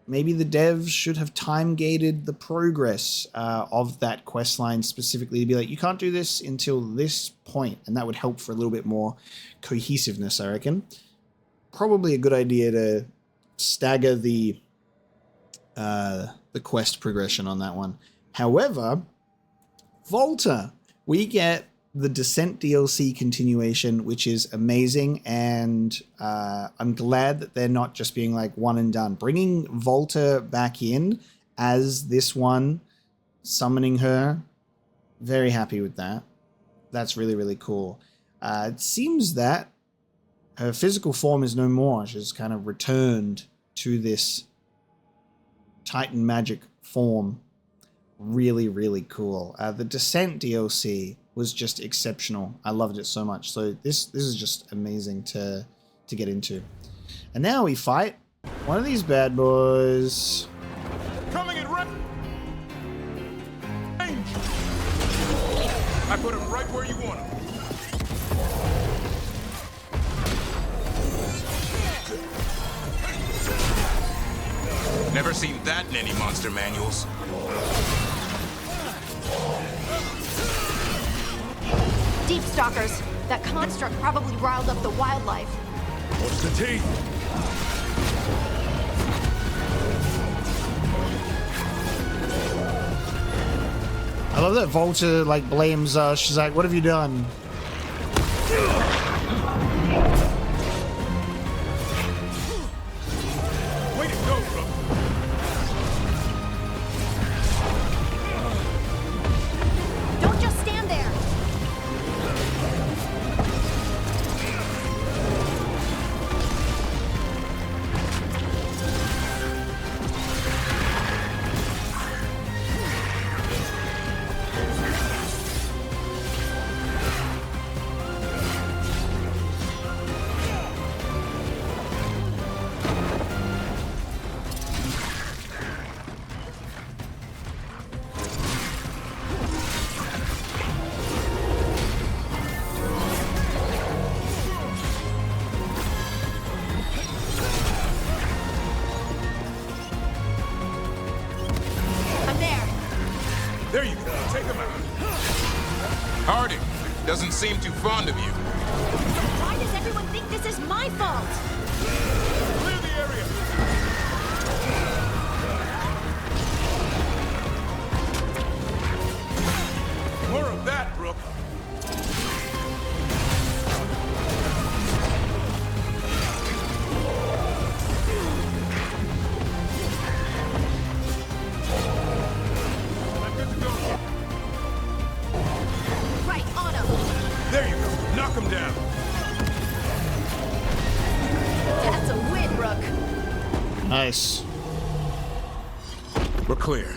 A: maybe the devs should have time-gated the progress of that quest line specifically to be like, you can't do this until this point, and that would help for a little bit more cohesiveness, I reckon. Probably a good idea to stagger the quest progression on that one. However, Volta, we get the Descent DLC continuation, which is amazing, and I'm glad that they're not just being like one and done. Bringing Volta back in as this one, summoning her, very happy with that. That's really, really cool. It seems that her physical form is no more. She's kind of returned to this Titan magic form. Really, really cool. The Descent DLC was just exceptional. I loved it so much. So this is just amazing to get into. And now we fight one of these bad boys.
D: Coming in range. I put him right where you want him. Never seen that in any monster manuals.
I: Deep stalkers. That construct probably riled up the wildlife.
F: What's the teeth?
A: I love that Volta like blames us. She's like, what have you done?
D: Way to go, bro.
I: Don't just stand there.
D: There you go. Take him out. Harding doesn't seem too fond of you.
I: Why does everyone think this is my fault?
D: Clear the area. More of that, Brooke.
I: Right on him.
D: There you go. Knock him down.
I: That's a win, Rook.
A: Nice.
D: We're clear.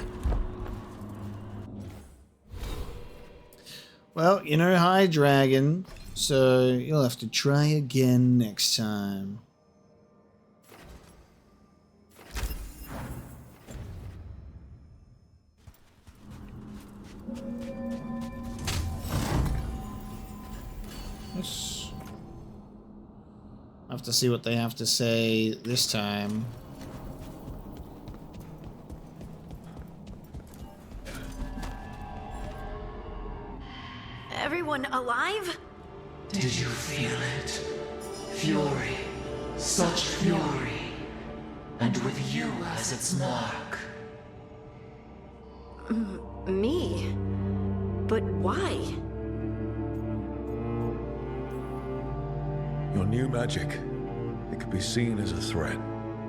A: Well, you know, hi, Dragon. So you'll have to try again next time. Yes. I'll have to see what they have to say this time.
I: Everyone alive?
E: Did you feel it? Fury. Such fury. And with you as its mark.
J: Me? But why?
F: Your new magic. It could be seen as a threat.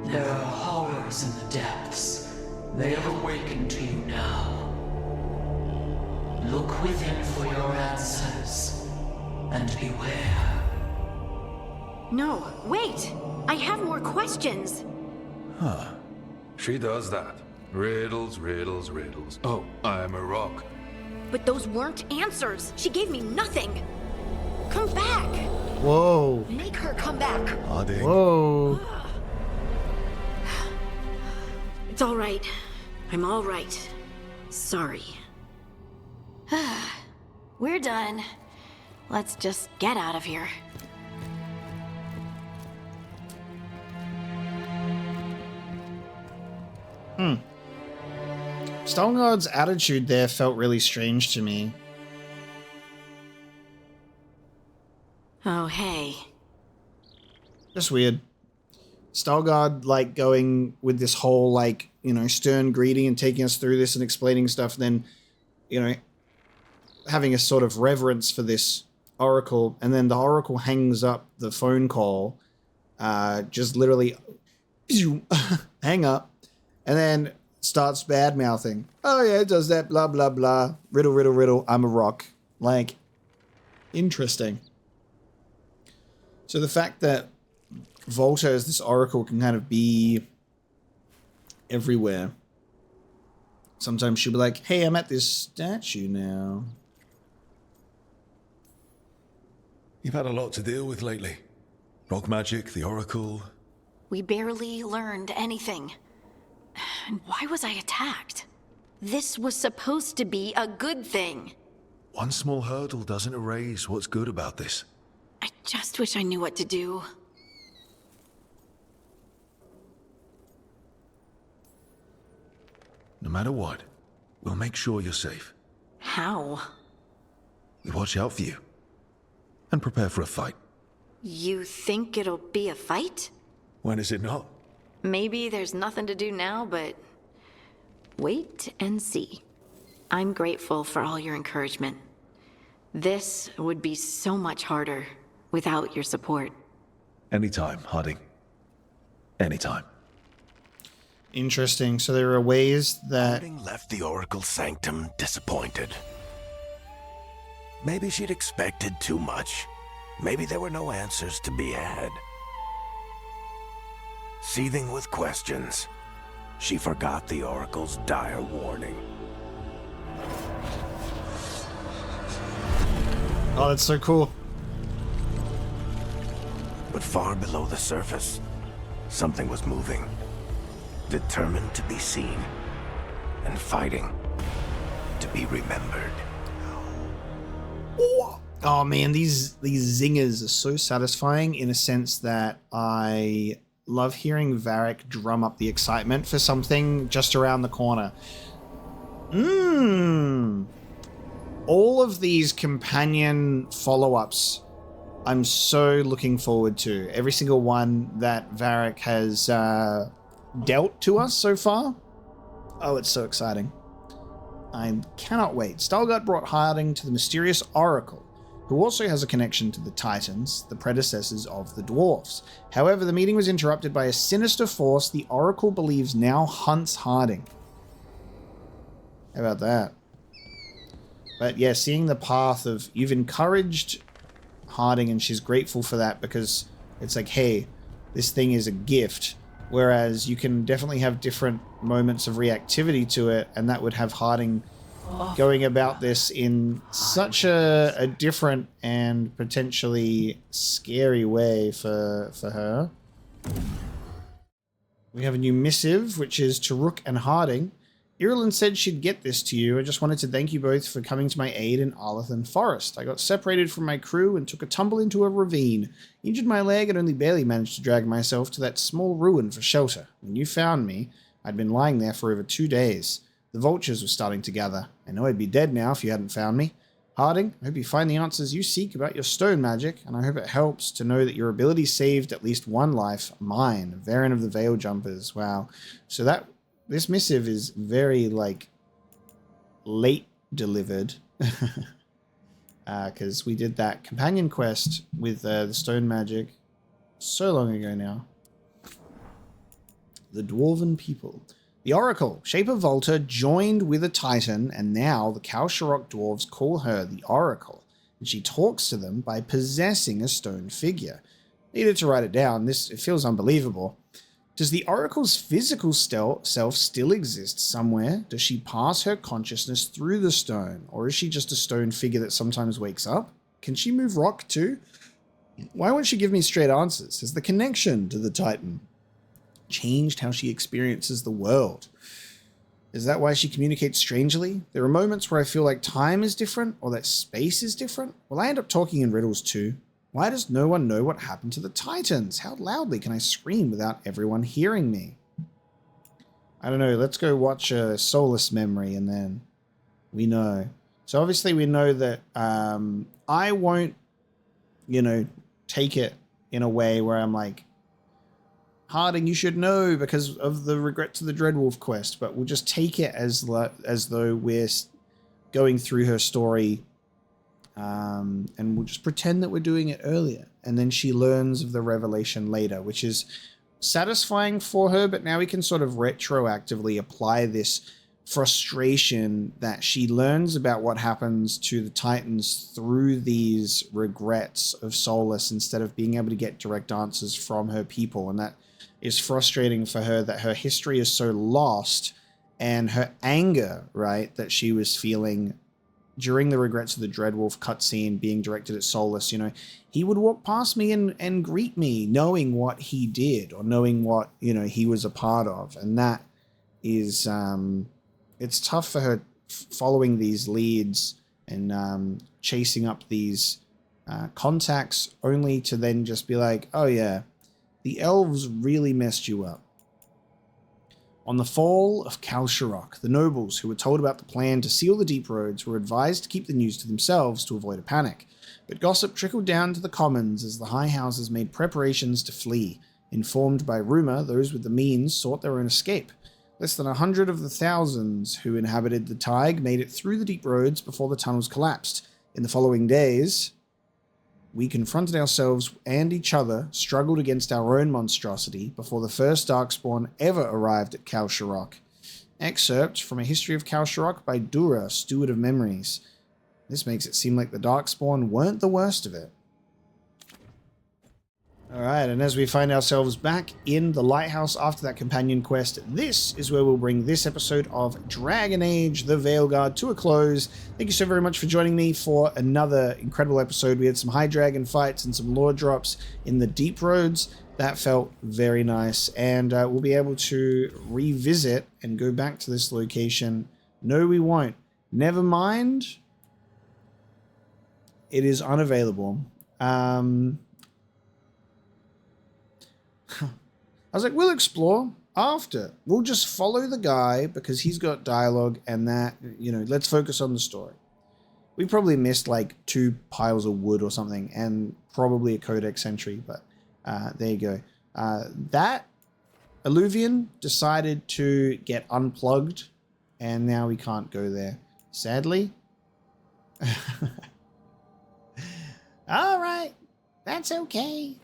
E: There are horrors in the depths. They have awakened to you now. Look within for your answers, and beware.
J: No, wait! I have more questions!
F: Huh.
M: She does that. Riddles, riddles, riddles. Oh, I'm a rock.
J: But those weren't answers! She gave me nothing! Come back!
A: Whoa.
J: Make her come back!
A: Whoa.
J: It's all right. I'm all right. Sorry. We're done. Let's just get out of here.
A: Stalngard's attitude there felt really strange to me.
J: Oh, hey.
A: Just weird. Stalgard, like, going with this whole, like, you know, stern greeting and taking us through this and explaining stuff, then, you know, having a sort of reverence for this oracle, and then the oracle hangs up the phone call, just literally hang up, and then starts bad-mouthing. Oh yeah, it does that, blah, blah, blah. Riddle, riddle, riddle, I'm a rock. Like, interesting. So the fact that Volta as this oracle can kind of be everywhere. Sometimes she'll be like, hey, I'm at this statue now.
F: You've had a lot to deal with lately. Rock magic, the oracle.
J: We barely learned anything. And why was I attacked? This was supposed to be a good thing.
F: One small hurdle doesn't erase what's good about this.
J: I just wish I knew what to do.
F: No matter what, we'll make sure you're safe.
J: How?
F: We watch out for you. And prepare for a fight.
J: You think it'll be a fight?
F: When is it not?
J: Maybe there's nothing to do now, but wait and see. I'm grateful for all your encouragement. This would be so much harder without your support.
F: Anytime, Harding. Anytime.
A: Interesting. So there are ways that...
K: Harding left the Oracle Sanctum disappointed. Maybe she'd expected too much. Maybe there were no answers to be had. Seething with questions, she forgot the Oracle's dire warning.
A: Oh, that's so cool.
K: But far below the surface, something was moving. Determined to be seen, and fighting to be remembered.
A: Oh man, these zingers are so satisfying in a sense that I love hearing Varric drum up the excitement for something just around the corner. All of these companion follow-ups I'm so looking forward to. Every single one that Varric has dealt to us so far. Oh, it's so exciting. I cannot wait. Stalgard brought Harding to the mysterious Oracle, who also has a connection to the Titans, the predecessors of the Dwarfs. However, the meeting was interrupted by a sinister force the Oracle believes now hunts Harding. How about that? But yeah, seeing the path of... You've encouraged Harding, and she's grateful for that because it's like, hey, this thing is a gift. Whereas you can definitely have different moments of reactivity to it, and that would have Harding going about this in such a different and potentially scary way for her. We have a new missive, which is to Rook and Harding. Irulan said she'd get this to you. I just wanted to thank you both for coming to my aid in Arlathan Forest. I got separated from my crew and took a tumble into a ravine. Injured my leg and only barely managed to drag myself to that small ruin for shelter. When you found me, I'd been lying there for over 2 days. The vultures were starting to gather. I know I'd be dead now if you hadn't found me. Harding, I hope you find the answers you seek about your stone magic, and I hope it helps to know that your ability saved at least one life, mine, Varen of the Veil Jumpers. Wow. So this missive is very, like, late delivered. Because we did that companion quest with the stone magic so long ago now. The Dwarven people. The Oracle, shape of Volta, joined with a Titan, and now the Kal-Sharok dwarves call her the Oracle, and she talks to them by possessing a stone figure. Needed to write it down. It feels unbelievable. Does the Oracle's physical self still exist somewhere? Does she pass her consciousness through the stone, or is she just a stone figure that sometimes wakes up? Can she move rock too? Why won't she give me straight answers? Has the connection to the Titan changed how she experiences the world? Is that why she communicates strangely? There are moments where I feel like time is different or that space is different. Will I end up talking in riddles too? Why does no one know what happened to the Titans? How loudly can I scream without everyone hearing me? I don't know. Let's go watch a Soulless Memory and then we know. So obviously we know that I won't, take it in a way where I'm like, Harding, you should know because of the Regret to the Dreadwolf quest, but we'll just take it as though we're going through her story, and we'll just pretend that we're doing it earlier, and then she learns of the revelation later, which is satisfying for her, but now we can sort of retroactively apply this frustration that she learns about what happens to the Titans through these regrets of Soulless instead of being able to get direct answers from her people, and that is frustrating for her that her history is so lost, and her anger, right, that she was feeling during the Regrets of the Dreadwolf cutscene being directed at Soulless. He would walk past me and greet me knowing what he did or knowing what, he was a part of. And that is, it's tough for her following these leads and chasing up these contacts only to then just be like, oh yeah, the elves really messed you up. On the fall of Kal-Sharok, the nobles who were told about the plan to seal the deep roads were advised to keep the news to themselves to avoid a panic. But gossip trickled down to the commons as the high houses made preparations to flee. Informed by rumor, those with the means sought their own escape. Less than 100 of the thousands who inhabited the Tig made it through the deep roads before the tunnels collapsed. In the following days, we confronted ourselves and each other, struggled against our own monstrosity before the first Darkspawn ever arrived at Kal-Sharok. Excerpt from A History of Kal-Sharok by Dura, Steward of Memories. This makes it seem like the Darkspawn weren't the worst of it. Alright, and as we find ourselves back in the lighthouse after that companion quest, this is where we'll bring this episode of Dragon Age the Veilguard to a close. Thank you so very much for joining me for another incredible episode. We had some high dragon fights and some lore drops in the deep roads. That felt very nice, and we'll be able to revisit and go back to this location. No, we won't. Never mind. It is unavailable. I was like, we'll explore after. We'll just follow the guy because he's got dialogue and that, let's focus on the story. We probably missed like 2 piles of wood or something and probably a codex entry, but there you go. That Illuvian decided to get unplugged and now we can't go there, sadly. All right, that's okay.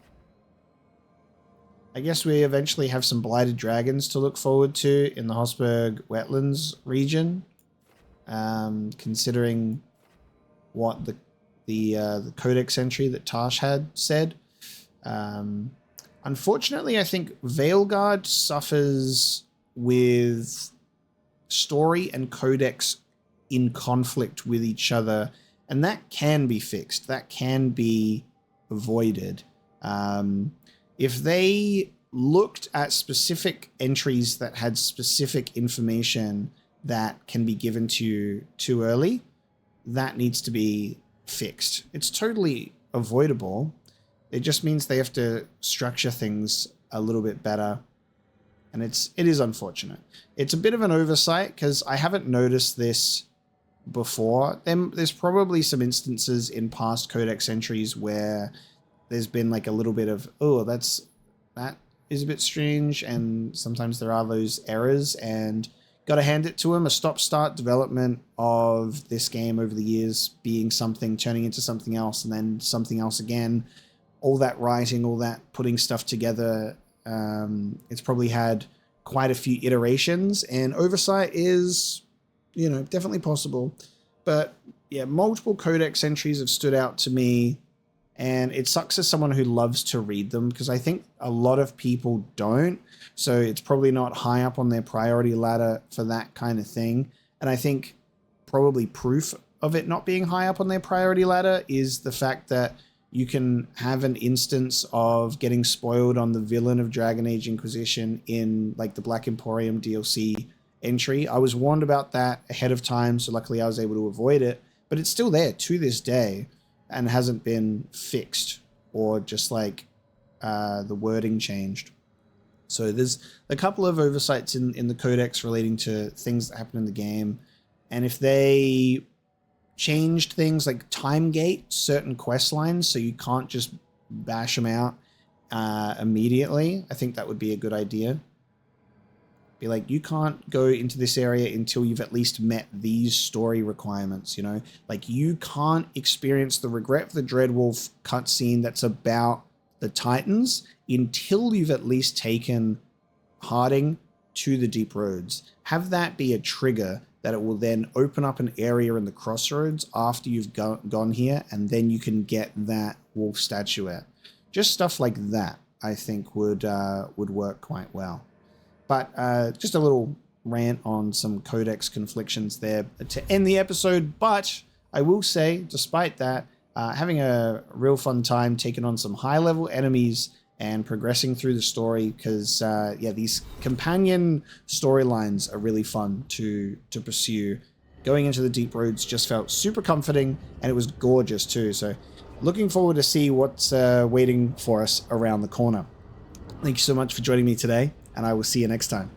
A: I guess we eventually have some blighted dragons to look forward to in the Hossberg Wetlands region, considering what the codex entry that Tash had said. Unfortunately, I think Veilguard suffers with story and codex in conflict with each other, and that can be fixed. That can be avoided. If they looked at specific entries that had specific information that can be given to you too early, that needs to be fixed. It's totally avoidable. It just means they have to structure things a little bit better. And it is unfortunate. It's a bit of an oversight because I haven't noticed this before. There's probably some instances in past codex entries where there's been like a little bit of, oh, that is a bit strange, and sometimes there are those errors, and got to hand it to him. A stop-start development of this game over the years, being something, turning into something else, and then something else again. All that writing, all that putting stuff together. It's probably had quite a few iterations, and oversight is, you know, definitely possible. But yeah, multiple codex entries have stood out to me, and it sucks as someone who loves to read them, because I think a lot of people don't. So it's probably not high up on their priority ladder for that kind of thing. And I think probably proof of it not being high up on their priority ladder is the fact that you can have an instance of getting spoiled on the villain of Dragon Age Inquisition in like the Black Emporium DLC entry. I was warned about that ahead of time, so luckily I was able to avoid it, but it's still there to this day and hasn't been fixed or just like the wording changed. So there's a couple of oversights in the codex relating to things that happen in the game, and if they changed things like time gate certain quest lines so you can't just bash them out immediately, I think that would be a good idea. Be like, you can't go into this area until you've at least met these story requirements, you know? Like, you can't experience the Regret for the Dreadwolf cutscene that's about the Titans until you've at least taken Harding to the Deep Roads. Have that be a trigger that it will then open up an area in the Crossroads after you've gone here, and then you can get that wolf statuette. Just stuff like that, I think, would work quite well. But just a little rant on some codex conflictions there to end the episode. But I will say, despite that, having a real fun time taking on some high-level enemies and progressing through the story, because yeah, these companion storylines are really fun to pursue. Going into the Deep Roads just felt super comforting, and it was gorgeous too. So looking forward to see what's waiting for us around the corner. Thank you so much for joining me today, and I will see you next time.